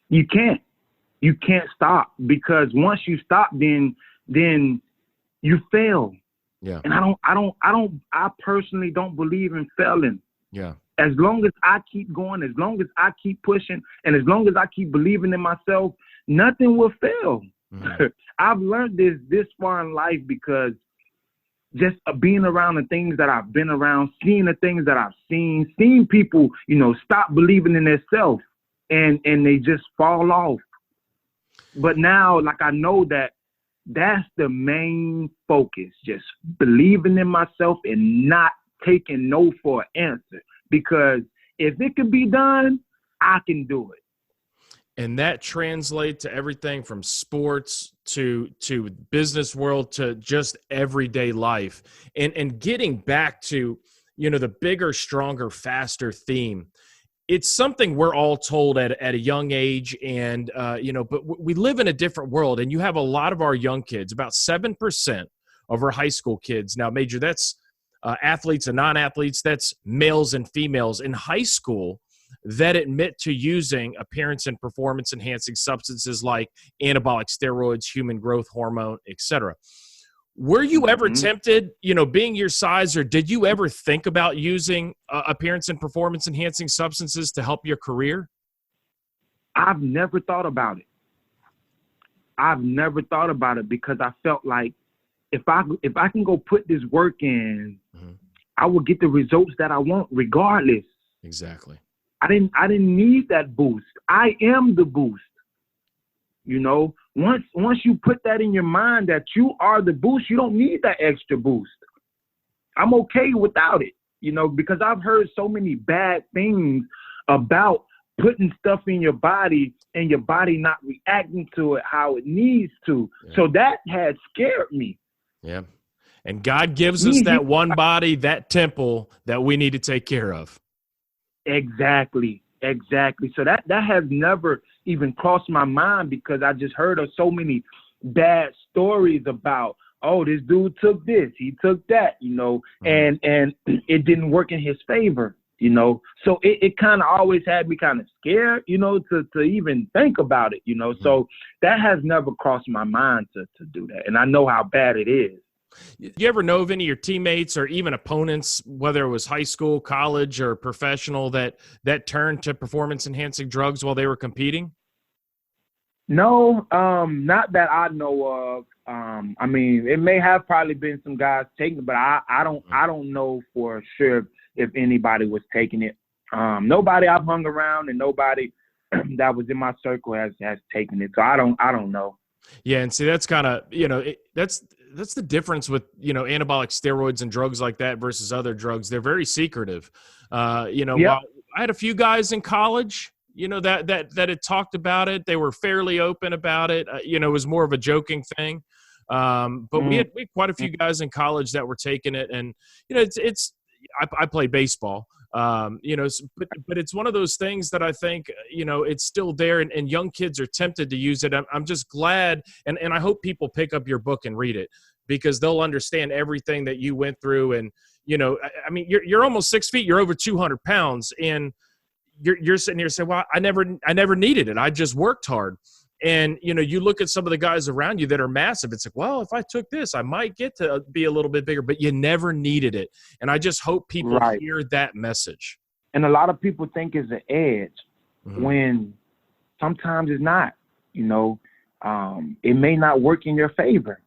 You can't stop, because once you stop, then you fail. Yeah. And I personally don't believe in failing. Yeah. As long as I keep going, as long as I keep pushing, and as long as I keep believing in myself, nothing will fail. I've learned this far in life because just being around the things that I've been around, seeing the things that I've seen people, stop believing in themselves and they just fall off. But now, like, I know that's the main focus, just believing in myself and not taking no for an answer. Because if it can be done, I can do it. And that translates to everything from sports to business world to just everyday life. And getting back to, the bigger, stronger, faster theme, it's something we're all told at a young age. And, but we live in a different world. And you have a lot of our young kids, about 7% of our high school kids. Now, Major, that's athletes and non-athletes. That's males and females in high school that admit to using appearance and performance-enhancing substances like anabolic steroids, human growth hormone, etc. Were you ever tempted, being your size, or did you ever think about using appearance and performance enhancing substances to help your career? I've never thought about it. I've never thought about it because I felt like if I can go put this work in, I will get the results that I want regardless. Exactly. I didn't need that boost. I am the boost. Once you put that in your mind that you are the boost, you don't need that extra boost. I'm okay without it, because I've heard so many bad things about putting stuff in your body and your body not reacting to it how it needs to. Yeah. So that had scared me. Yeah. And God gives us that one body, that temple that we need to take care of. Exactly. So that has never even crossed my mind because I just heard of so many bad stories about, oh, this dude took this, he took that, and it didn't work in his favor, So it kind of always had me kind of scared, to even think about it, So that has never crossed my mind to do that. And I know how bad it is. You ever know of any of your teammates or even opponents, whether it was high school, college, or professional, that turned to performance-enhancing drugs while they were competing? No, not that I know of. I mean, it may have probably been some guys taking it, but I don't know for sure if anybody was taking it. Nobody I've hung around and nobody that was in my circle has taken it, so I don't know. Yeah, and see, that's kind of that's the difference with anabolic steroids and drugs like that versus other drugs. They're very secretive. While I had a few guys in college, that had talked about it. They were fairly open about it. It was more of a joking thing. But we had quite a few guys in college that were taking it, and I played baseball. But it's one of those things that I think, it's still there and young kids are tempted to use it. I'm just glad. And I hope people pick up your book and read it because they'll understand everything that you went through. And, I mean, you're almost 6 feet, you're over 200 pounds and you're sitting here saying, well, I never needed it. I just worked hard. And, you look at some of the guys around you that are massive. It's like, well, if I took this, I might get to be a little bit bigger, but you never needed it. And I just hope people hear that message. And a lot of people think it's an edge when sometimes it's not, it may not work in your favor,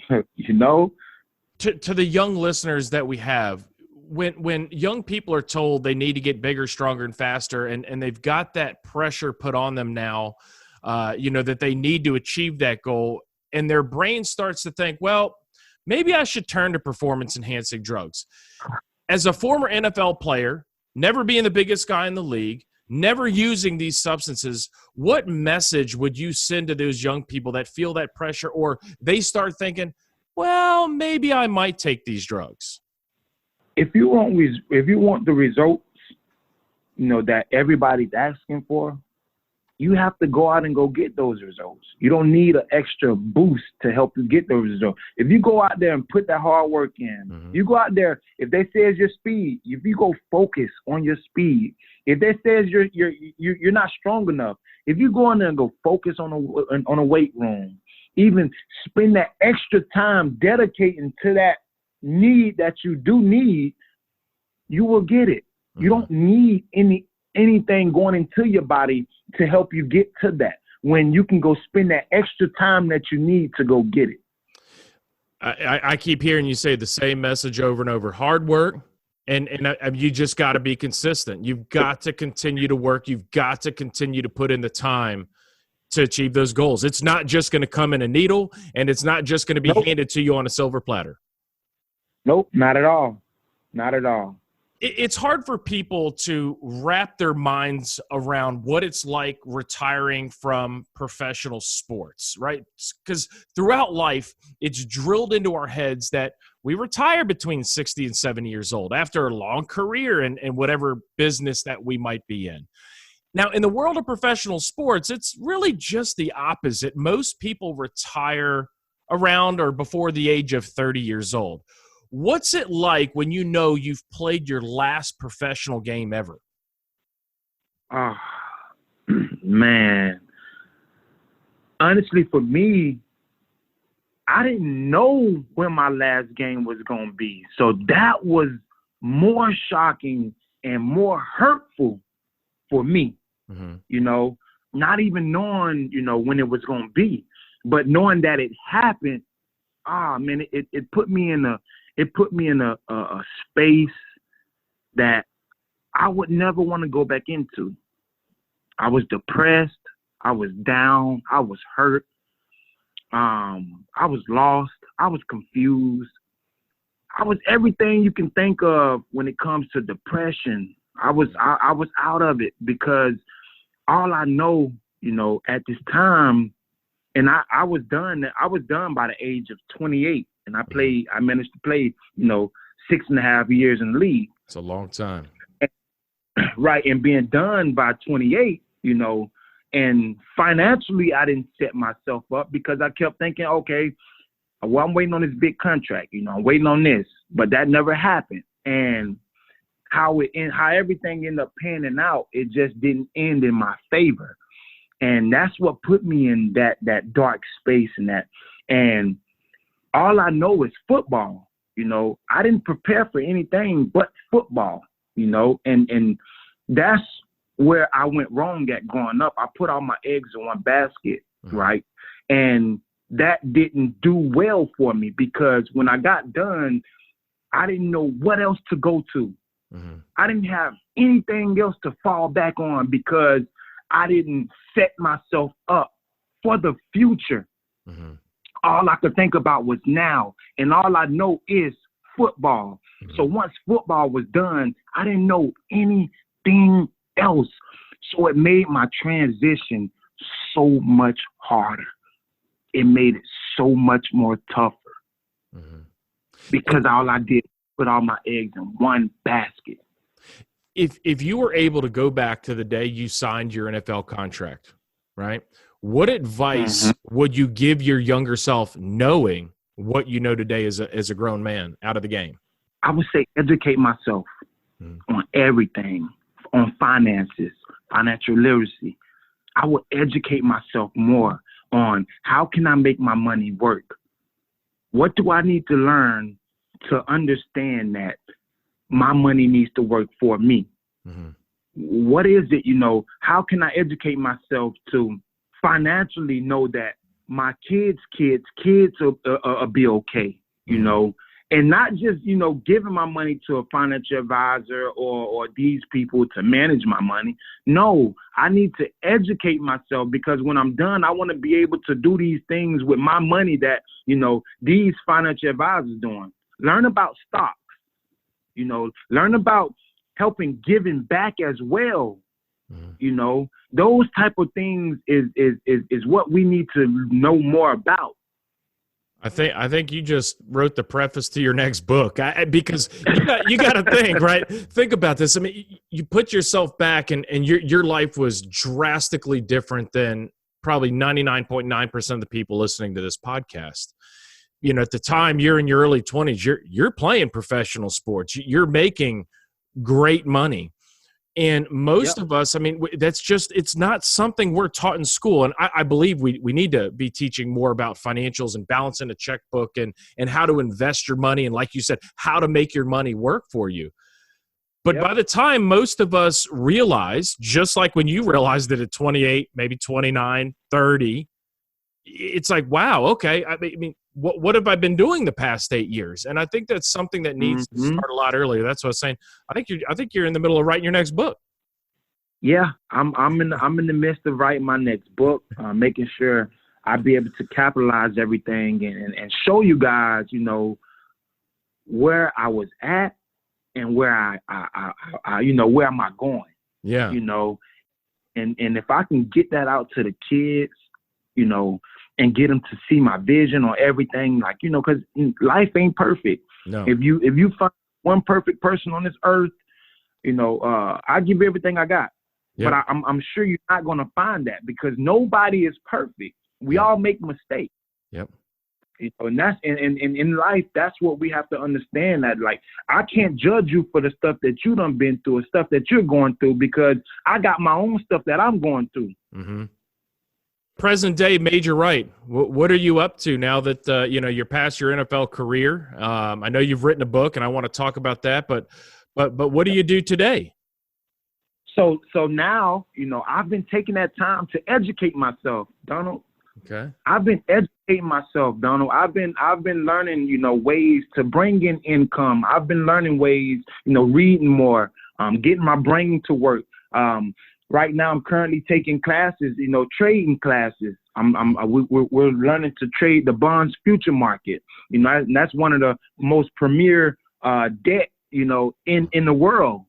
To the young listeners that we have, when young people are told they need to get bigger, stronger, and faster, and they've got that pressure put on them now, that they need to achieve that goal. And their brain starts to think, well, maybe I should turn to performance-enhancing drugs. As a former NFL player, never being the biggest guy in the league, never using these substances, what message would you send to those young people that feel that pressure or they start thinking, well, maybe I might take these drugs? If you want the results, that everybody's asking for, you have to go out and go get those results. You don't need an extra boost to help you get those results. If you go out there and put that hard work in, you go out there, if they say it's your speed, if you go focus on your speed, if they say you're not strong enough, if you go in there and go focus on a weight room, even spend that extra time dedicating to that need that you do need, you will get it. You don't need anything going into your body to help you get to that when you can go spend that extra time that you need to go get it. I keep hearing you say the same message over and over. Hard work, and you just got to be consistent. You've got to continue to work. You've got to continue to put in the time to achieve those goals. It's not just going to come in a needle, and it's not just going to be handed to you on a silver platter. Nope, not at all. Not at all. It's hard for people to wrap their minds around what it's like retiring from professional sports, right? Because throughout life, it's drilled into our heads that we retire between 60 and 70 years old after a long career in whatever business that we might be in. Now, in the world of professional sports, it's really just the opposite. Most people retire around or before the age of 30 years old. What's it like when you know you've played your last professional game ever? Oh, man. Honestly, for me, I didn't know when my last game was going to be. So that was more shocking and more hurtful for me, you know, not even knowing, you know, when it was going to be, but knowing that it happened. Man, it put me in a space that I would never want to go back into. I was depressed. I was down. I was hurt. I was lost. I was confused. I was everything you can think of when it comes to depression. I was out of it because all I know, you know, at this time, and I was done by the age of 28, and I managed to play, you know, 6.5 years in the league. It's a long time. Right, and being done by 28, you know, and financially I didn't set myself up because I kept thinking, okay, well, I'm waiting on this big contract, you know, I'm waiting on this, but that never happened. And how everything ended up panning out, it just didn't end in my favor. And that's what put me in that dark space and all I know is football. You know, I didn't prepare for anything but football, you know, and that's where I went wrong at growing up. I put all my eggs in one basket, right? And that didn't do well for me because when I got done, I didn't know what else to go to. I didn't have anything else to fall back on because I didn't set myself up for the future. All I could think about was now, and all I know is football. So once football was done, I didn't know anything else. So it made my transition so much harder. It made it so much more tougher because all I did was put all my eggs in one basket. If you were able to go back to the day you signed your NFL contract, right? What advice would you give your younger self knowing what you know today as a grown man out of the game? I would say educate myself on everything, on finances, financial literacy. I would educate myself more on how can I make my money work? What do I need to learn to understand that my money needs to work for me? What is it, you know, how can I educate myself to financially know that my kids will be okay, you know, and not just, you know, giving my money to a financial advisor or these people to manage my money. No, I need to educate myself because when I'm done, I want to be able to do these things with my money that, you know, these financial advisors doing. Learn about stocks, you know, learn about helping giving back as well. You know, those type of things is what we need to know more about. I think you just wrote the preface to your next book because you got to think, right? Think about this. I mean, you put yourself back and your life was drastically different than probably 99.9% of the people listening to this podcast. You know, at the time you're in your early 20s, you're playing professional sports. You're making great money. And most of us, I mean, it's not something we're taught in school. And I believe we need to be teaching more about financials and balancing a checkbook and how to invest your money. And like you said, how to make your money work for you. But by the time most of us realize, just like when you realized it at 28, maybe 29, 30, it's like, wow, okay. I mean, what have I been doing the past 8 years? And I think that's something that needs to start a lot earlier. That's what I was saying. I think you're in the middle of writing your next book. Yeah, I'm in the midst of writing my next book, making sure I be able to capitalize everything and show you guys, you know, where I was at and where I you know, where am I going? Yeah, you know, and if I can get that out to the kids, you know, and get them to see my vision on everything, like, you know, because life ain't perfect. No. If you find one perfect person on this earth, you know, I give you everything I got. Yep. But I'm sure you're not going to find that because nobody is perfect. We all make mistakes. Yep. You know, and that's and in life, that's what we have to understand, that like I can't judge you for the stuff that you done been through or stuff that you're going through because I got my own stuff that I'm going through. present day Major Wright, what are you up to now that you're past your NFL career? I know you've written a book, and I want to talk about that. But what do you do today? So now, I've been taking that time to educate myself, Donald. Okay. I've been educating myself, Donald. I've been learning, ways to bring in income. I've been learning ways, reading more, getting my brain to work. Right now, I'm currently taking classes, trading classes. We're learning to trade the bonds future market. And that's one of the most premier debt, in the world.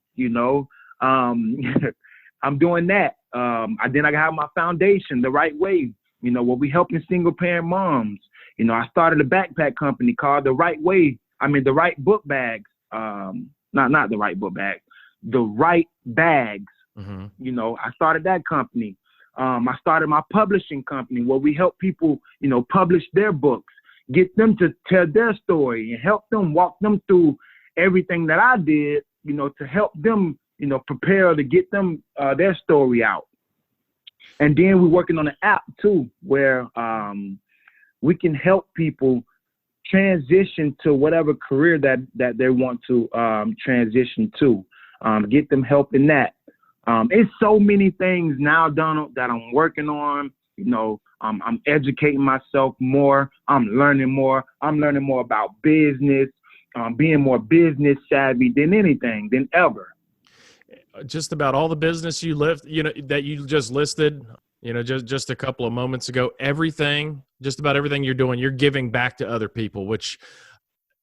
I'm doing that. Then I have my foundation, The Right Way. Where we helping single parent moms. I started a backpack company called The Right Way. The Right Book Bags. Not The Right Book Bags. The Right Bags. Mm-hmm. I started that company. I started my publishing company where we help people, publish their books, get them to tell their story and help them walk them through everything that I did, to help them, prepare to get them their story out. And then we're working on an app too, where we can help people transition to whatever career that they want to transition to. Get them help in that. It's so many things now, Donald, that I'm working on. I'm educating myself more. I'm learning more. I'm learning more about business, being more business savvy than ever. Just about all the business that you just listed, just a couple of moments ago, just about everything you're doing, you're giving back to other people, which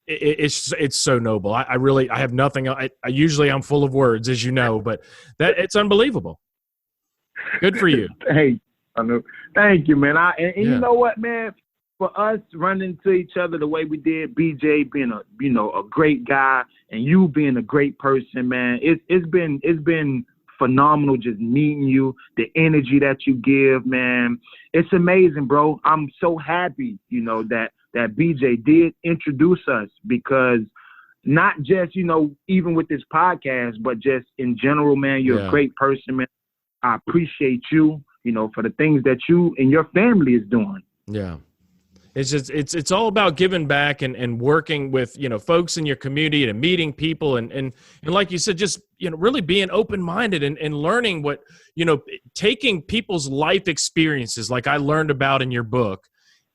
it's so noble. I have nothing. I'm full of words, as you know, but it's unbelievable. Good for you. Hey, thank you, man. You know what, man? For us running to each other the way we did, BJ being a great guy and you being a great person, man, it's been phenomenal just meeting you, the energy that you give, man. It's amazing, bro. I'm so happy, that BJ did introduce us, because not just, even with this podcast, but just in general, man, you're a great person, man. I appreciate you, for the things that you and your family is doing. Yeah. It's all about giving back and working with, folks in your community and meeting people and like you said, just, really being open-minded and learning what, taking people's life experiences like I learned about in your book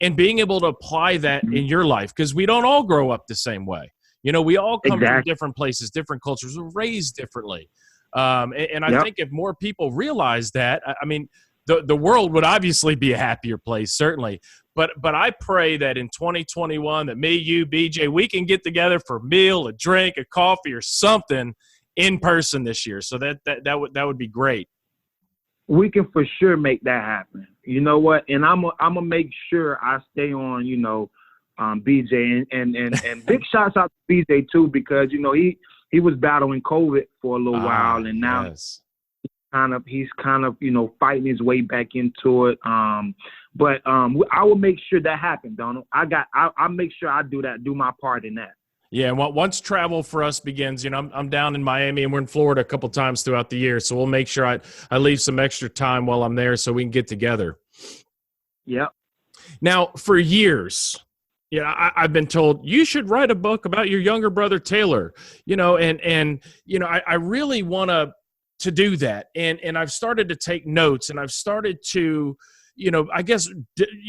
and being able to apply that in your life, because we don't all grow up the same way. We all come from different places, different cultures, we're raised differently. And I think if more people realize that, the world would obviously be a happier place, certainly. But I pray that in 2021 that me, you, BJ, we can get together for a meal, a drink, a coffee, or something in person this year. So that would be great. We can for sure make that happen. You know what? And I'm gonna make sure I stay on, BJ and big shouts out to BJ too, because he was battling COVID for a little while, and now he's kind of fighting his way back into it. But I will make sure that happens, Donald. I'll make sure I do my part in that. Yeah, and once travel for us begins, I'm down in Miami and we're in Florida a couple times throughout the year, so we'll make sure I leave some extra time while I'm there so we can get together. Yep. Now, for years, I've been told you should write a book about your younger brother Taylor. I really want to do that, and I've started to take notes, and I've started to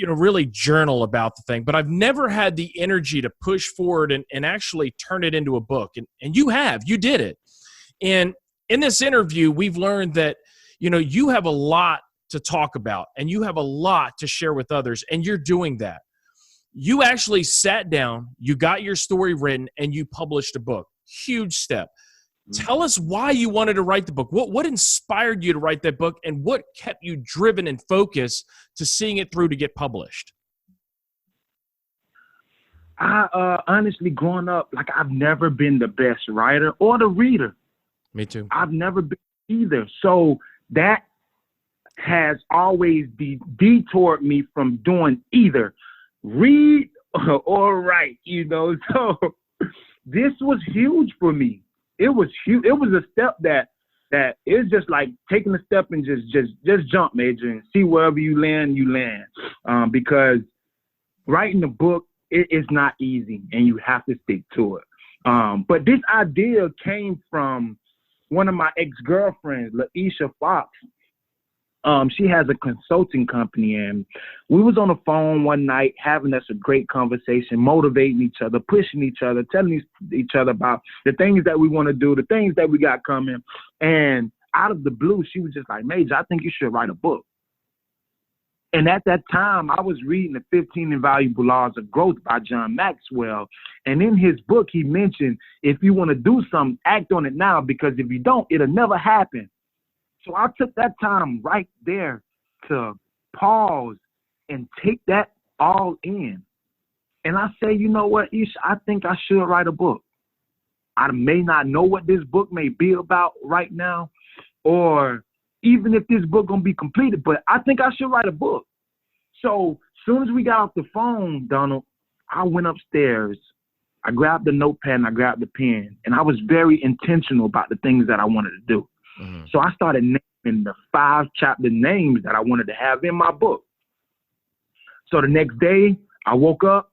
really journal about the thing, but I've never had the energy to push forward and actually turn it into a book. And you did it. And in this interview, we've learned that, you have a lot to talk about and you have a lot to share with others, and you're doing that. You actually sat down, you got your story written, and you published a book. Huge step. Tell us why you wanted to write the book. What inspired you to write that book, and what kept you driven and focused to seeing it through to get published? I honestly, growing up, I've never been the best writer or the reader. Me too. I've never been either. So that has always detoured me from doing either read or write, So this was huge for me. It was huge. It was a step that that it's just like taking a step and just jump, Major, and see wherever you land, because writing a book, it's not easy, and you have to stick to it. But this idea came from one of my ex-girlfriends, Laisha Fox. She has a consulting company, and we was on the phone one night having us a great conversation, motivating each other, pushing each other, telling each other about the things that we want to do, the things that we got coming. And out of the blue, she was just like, Major, I think you should write a book. And at that time, I was reading the 15 Invaluable Laws of Growth by John Maxwell. And in his book, he mentioned, if you want to do something, act on it now, because if you don't, it'll never happen. So I took that time right there to pause and take that all in. And I say, you know what, Ish, I think I should write a book. I may not know what this book may be about right now, or even if this book gonna be completed, but I think I should write a book. So as soon as we got off the phone, Donald, I went upstairs. I grabbed the notepad and I grabbed the pen, and I was very intentional about the things that I wanted to do. Mm-hmm. So I started naming the 5 chapter names that I wanted to have in my book. So the next day, I woke up,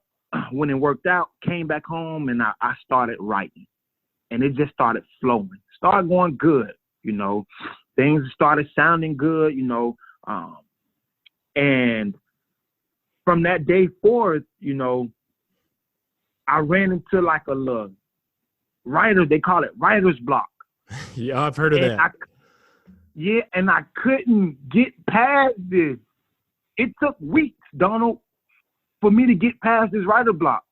went and worked out, came back home, and I started writing. And it just started flowing. Started going good, Things started sounding good, And from that day forth, I ran into like a little writer, they call it writer's block. Yeah, I've heard of that. And I couldn't get past this. It took weeks, Donald, for me to get past this writer block.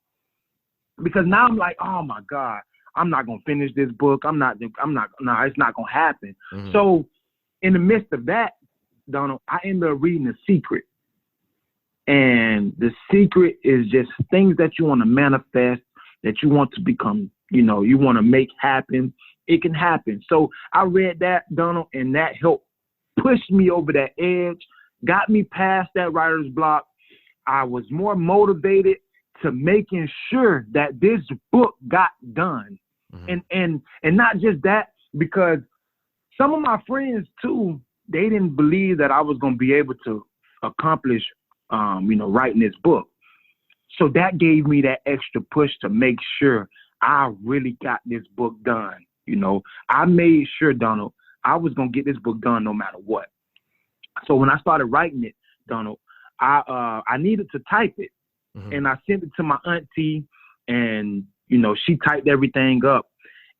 Because now I'm like, oh my God, I'm not gonna finish this book. No, it's not gonna happen. Mm-hmm. So in the midst of that, Donald, I ended up reading The Secret. And The Secret is just things that you want to manifest, that you want to become, you want to make happen. It can happen. So I read that, Donald, and that helped push me over that edge, got me past that writer's block. I was more motivated to making sure that this book got done. Mm-hmm. And not just that, because some of my friends too, they didn't believe that I was going to be able to accomplish, writing this book. So that gave me that extra push to make sure I really got this book done. I made sure, Donald, I was going to get this book done no matter what. So when I started writing it, Donald, I needed to type it. Mm-hmm. And I sent it to my auntie, and, she typed everything up.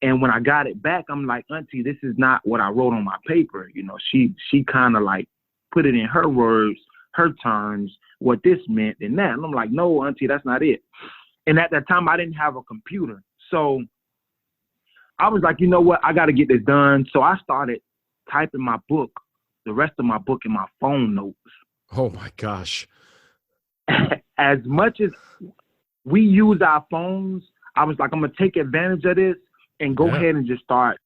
And when I got it back, I'm like, Auntie, this is not what I wrote on my paper. She kind of like put it in her words, her terms, what this meant and that. And I'm like, no, Auntie, that's not it. And at that time, I didn't have a computer. So I was like, you know what? I got to get this done. So I started typing my book, the rest of my book, in my phone notes. Oh, my gosh. As much as we use our phones, I was like, I'm going to take advantage of this and go ahead and just start,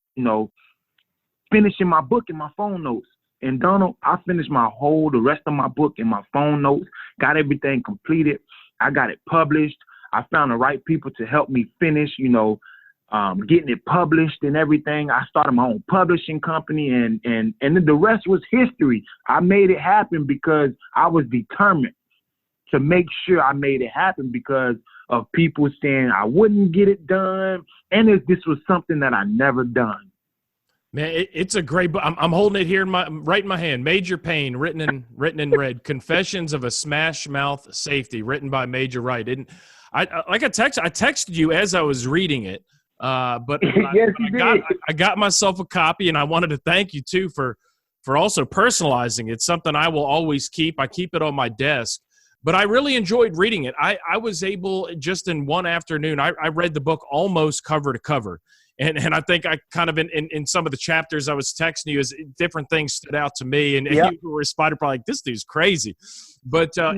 finishing my book in my phone notes. And Donald, I finished the rest of my book in my phone notes, got everything completed. I got it published. I found the right people to help me finish, getting it published and everything. I started my own publishing company, and then the rest was history. I made it happen because I was determined to make sure I made it happen, because of people saying I wouldn't get it done, and this was something that I never done. Man, it's a great book. I'm holding it here right in my hand. Major Pain, written in red. Confessions of a Smash Mouth Safety, written by Major Wright. And I texted you as I was reading it, but yes, I got myself a copy, and I wanted to thank you too for also personalizing it. It's something I will always keep. I keep it on my desk. But I really enjoyed reading it. I was able, just in one afternoon, I read the book almost cover to cover. And I think I kind of, in some of the chapters I was texting you, as different things stood out to me. And you responded probably like, this dude's crazy. But it's a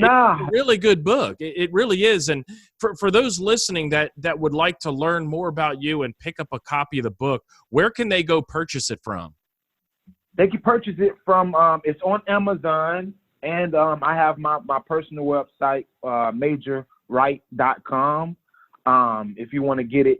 really good book. It really is. And for those listening that would like to learn more about you and pick up a copy of the book, where can they go purchase it from? They can purchase it from, it's on Amazon. And I have my personal website, majorwright.com. If you want to get it,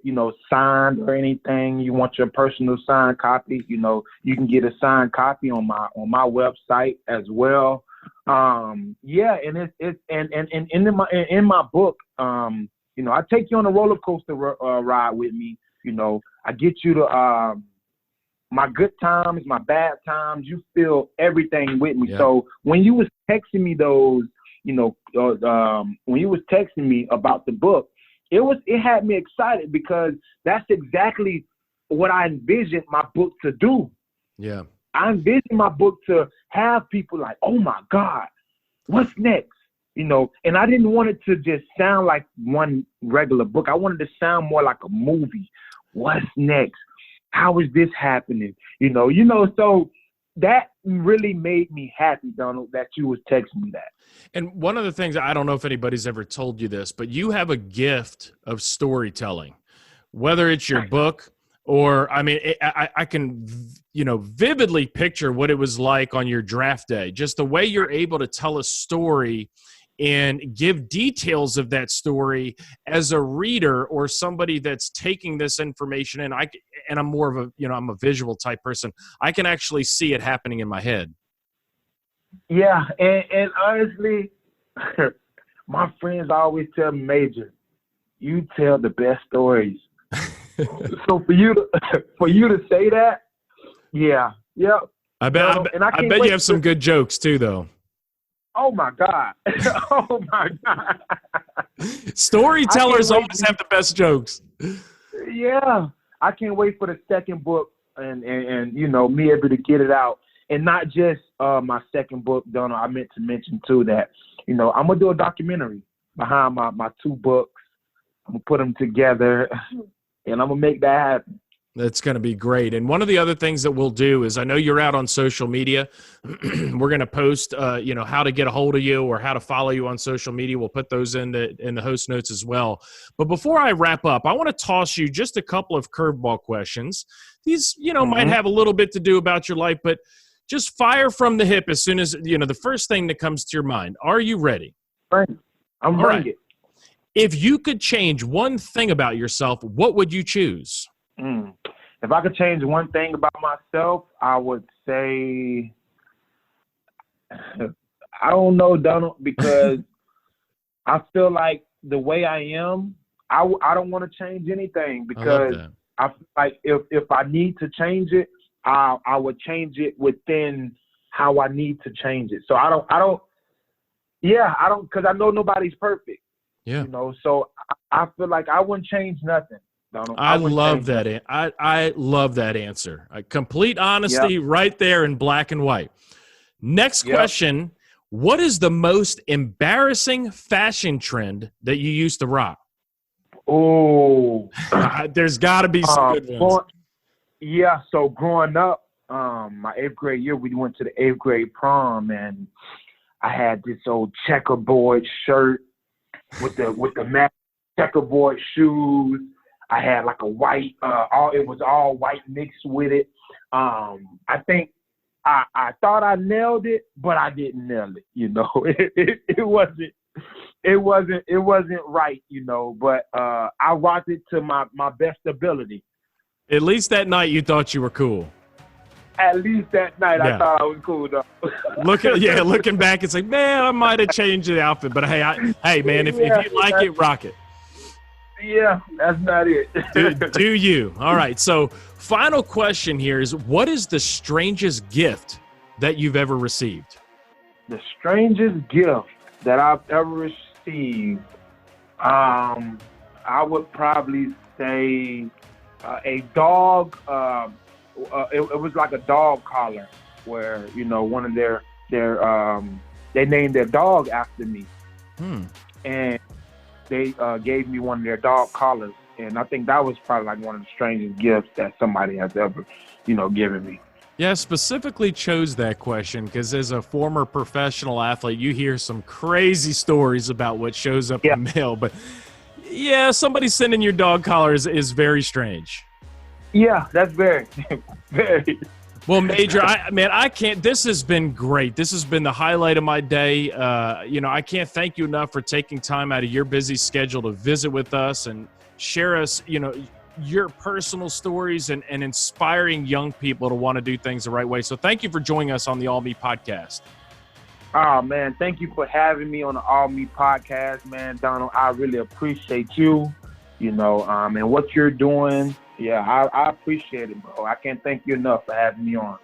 signed or anything, you want your personal signed copy, you can get a signed copy on my website as well. And it's in my book, I take you on a roller coaster ride with me. I get you to my good times, my bad times. You feel everything with me. Yeah. So when you was texting me those, when you was texting me about the book, it had me excited because that's exactly what I envisioned my book to do. Yeah. I envisioned my book to have people like, oh my God, what's next? And I didn't want it to just sound like one regular book. I wanted to sound more like a movie. What's next? How is this happening? So that really made me happy, Donald, that you was texting me that. And one of the things, I don't know if anybody's ever told you this, but you have a gift of storytelling, whether it's your book or, I can, vividly picture what it was like on your draft day, just the way you're able to tell a story and give details of that story as a reader or somebody that's taking this information in. I'm more of a, I'm a visual type person. I can actually see it happening in my head. Yeah. And honestly, my friends always tell me, Major, you tell the best stories. So for you to say that, yeah. I bet you have some good jokes too, though. Oh my God. Oh my God. Storytellers always have the best jokes. Yeah. I can't wait for the second book and me able to get it out. And not just my second book, Donald. I meant to mention too that, I'm gonna do a documentary behind my two books. I'm gonna put them together and I'm gonna make that happen. That's going to be great. And one of the other things that we'll do is, I know you're out on social media. We're going to post, how to get a hold of you or how to follow you on social media. We'll put those in the host notes as well. But before I wrap up, I want to toss you just a couple of curveball questions. These, might have a little bit to do about your life, but just fire from the hip as soon as, the first thing that comes to your mind. Are you ready? I'm ready. Right. If you could change one thing about yourself, what would you choose? If I could change one thing about myself, I would say, I don't know, Donald, because I feel like the way I am, I don't want to change anything because I feel like if I need to change it, I would change it within how I need to change it. So I don't, because I know nobody's perfect. Yeah. So I feel like I wouldn't change nothing. I love that. I love that answer. Complete honesty right there in black and white. Next question. What is the most embarrassing fashion trend that you used to rock? Oh, there's got to be some good ones. So growing up, my 8th grade year, we went to the 8th grade prom, and I had this old checkerboard shirt with the match checkerboard shoes. I had like a white, it was all white mixed with it. I think I thought I nailed it, but I didn't nail it. It wasn't right. But I rocked it to my best ability. At least that night you thought you were cool. At least that night I thought I was cool though. Looking back, it's like, man, I might have changed the outfit, but hey, man, if you like it, rock it. Yeah, that's not it. do you? All right. So final question here is, what is the strangest gift that you've ever received? The strangest gift that I've ever received, I would probably say a dog. It was like a dog collar where, one of their they named their dog after me. And they gave me one of their dog collars, and I think that was probably like one of the strangest gifts that somebody has ever, given me. Yeah, specifically chose that question because as a former professional athlete, you hear some crazy stories about what shows up in the mail. But yeah, somebody sending your dog collars is very strange. Yeah, that's very, very. Well, Major, I can't. This has been great. This has been the highlight of my day. I can't thank you enough for taking time out of your busy schedule to visit with us and share us, your personal stories and inspiring young people to want to do things the right way. So thank you for joining us on the All Me podcast. Oh, man, thank you for having me on the All Me podcast, man. Donald, I really appreciate you, and what you're doing. Yeah, I appreciate it, bro. I can't thank you enough for having me on.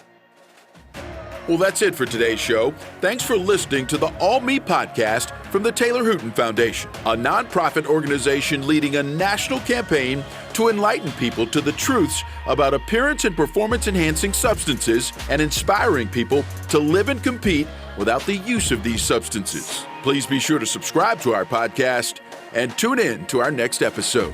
Well, that's it for today's show. Thanks for listening to the All Me podcast from the Taylor Hooten Foundation, a nonprofit organization leading a national campaign to enlighten people to the truths about appearance and performance-enhancing substances and inspiring people to live and compete without the use of these substances. Please be sure to subscribe to our podcast and tune in to our next episode.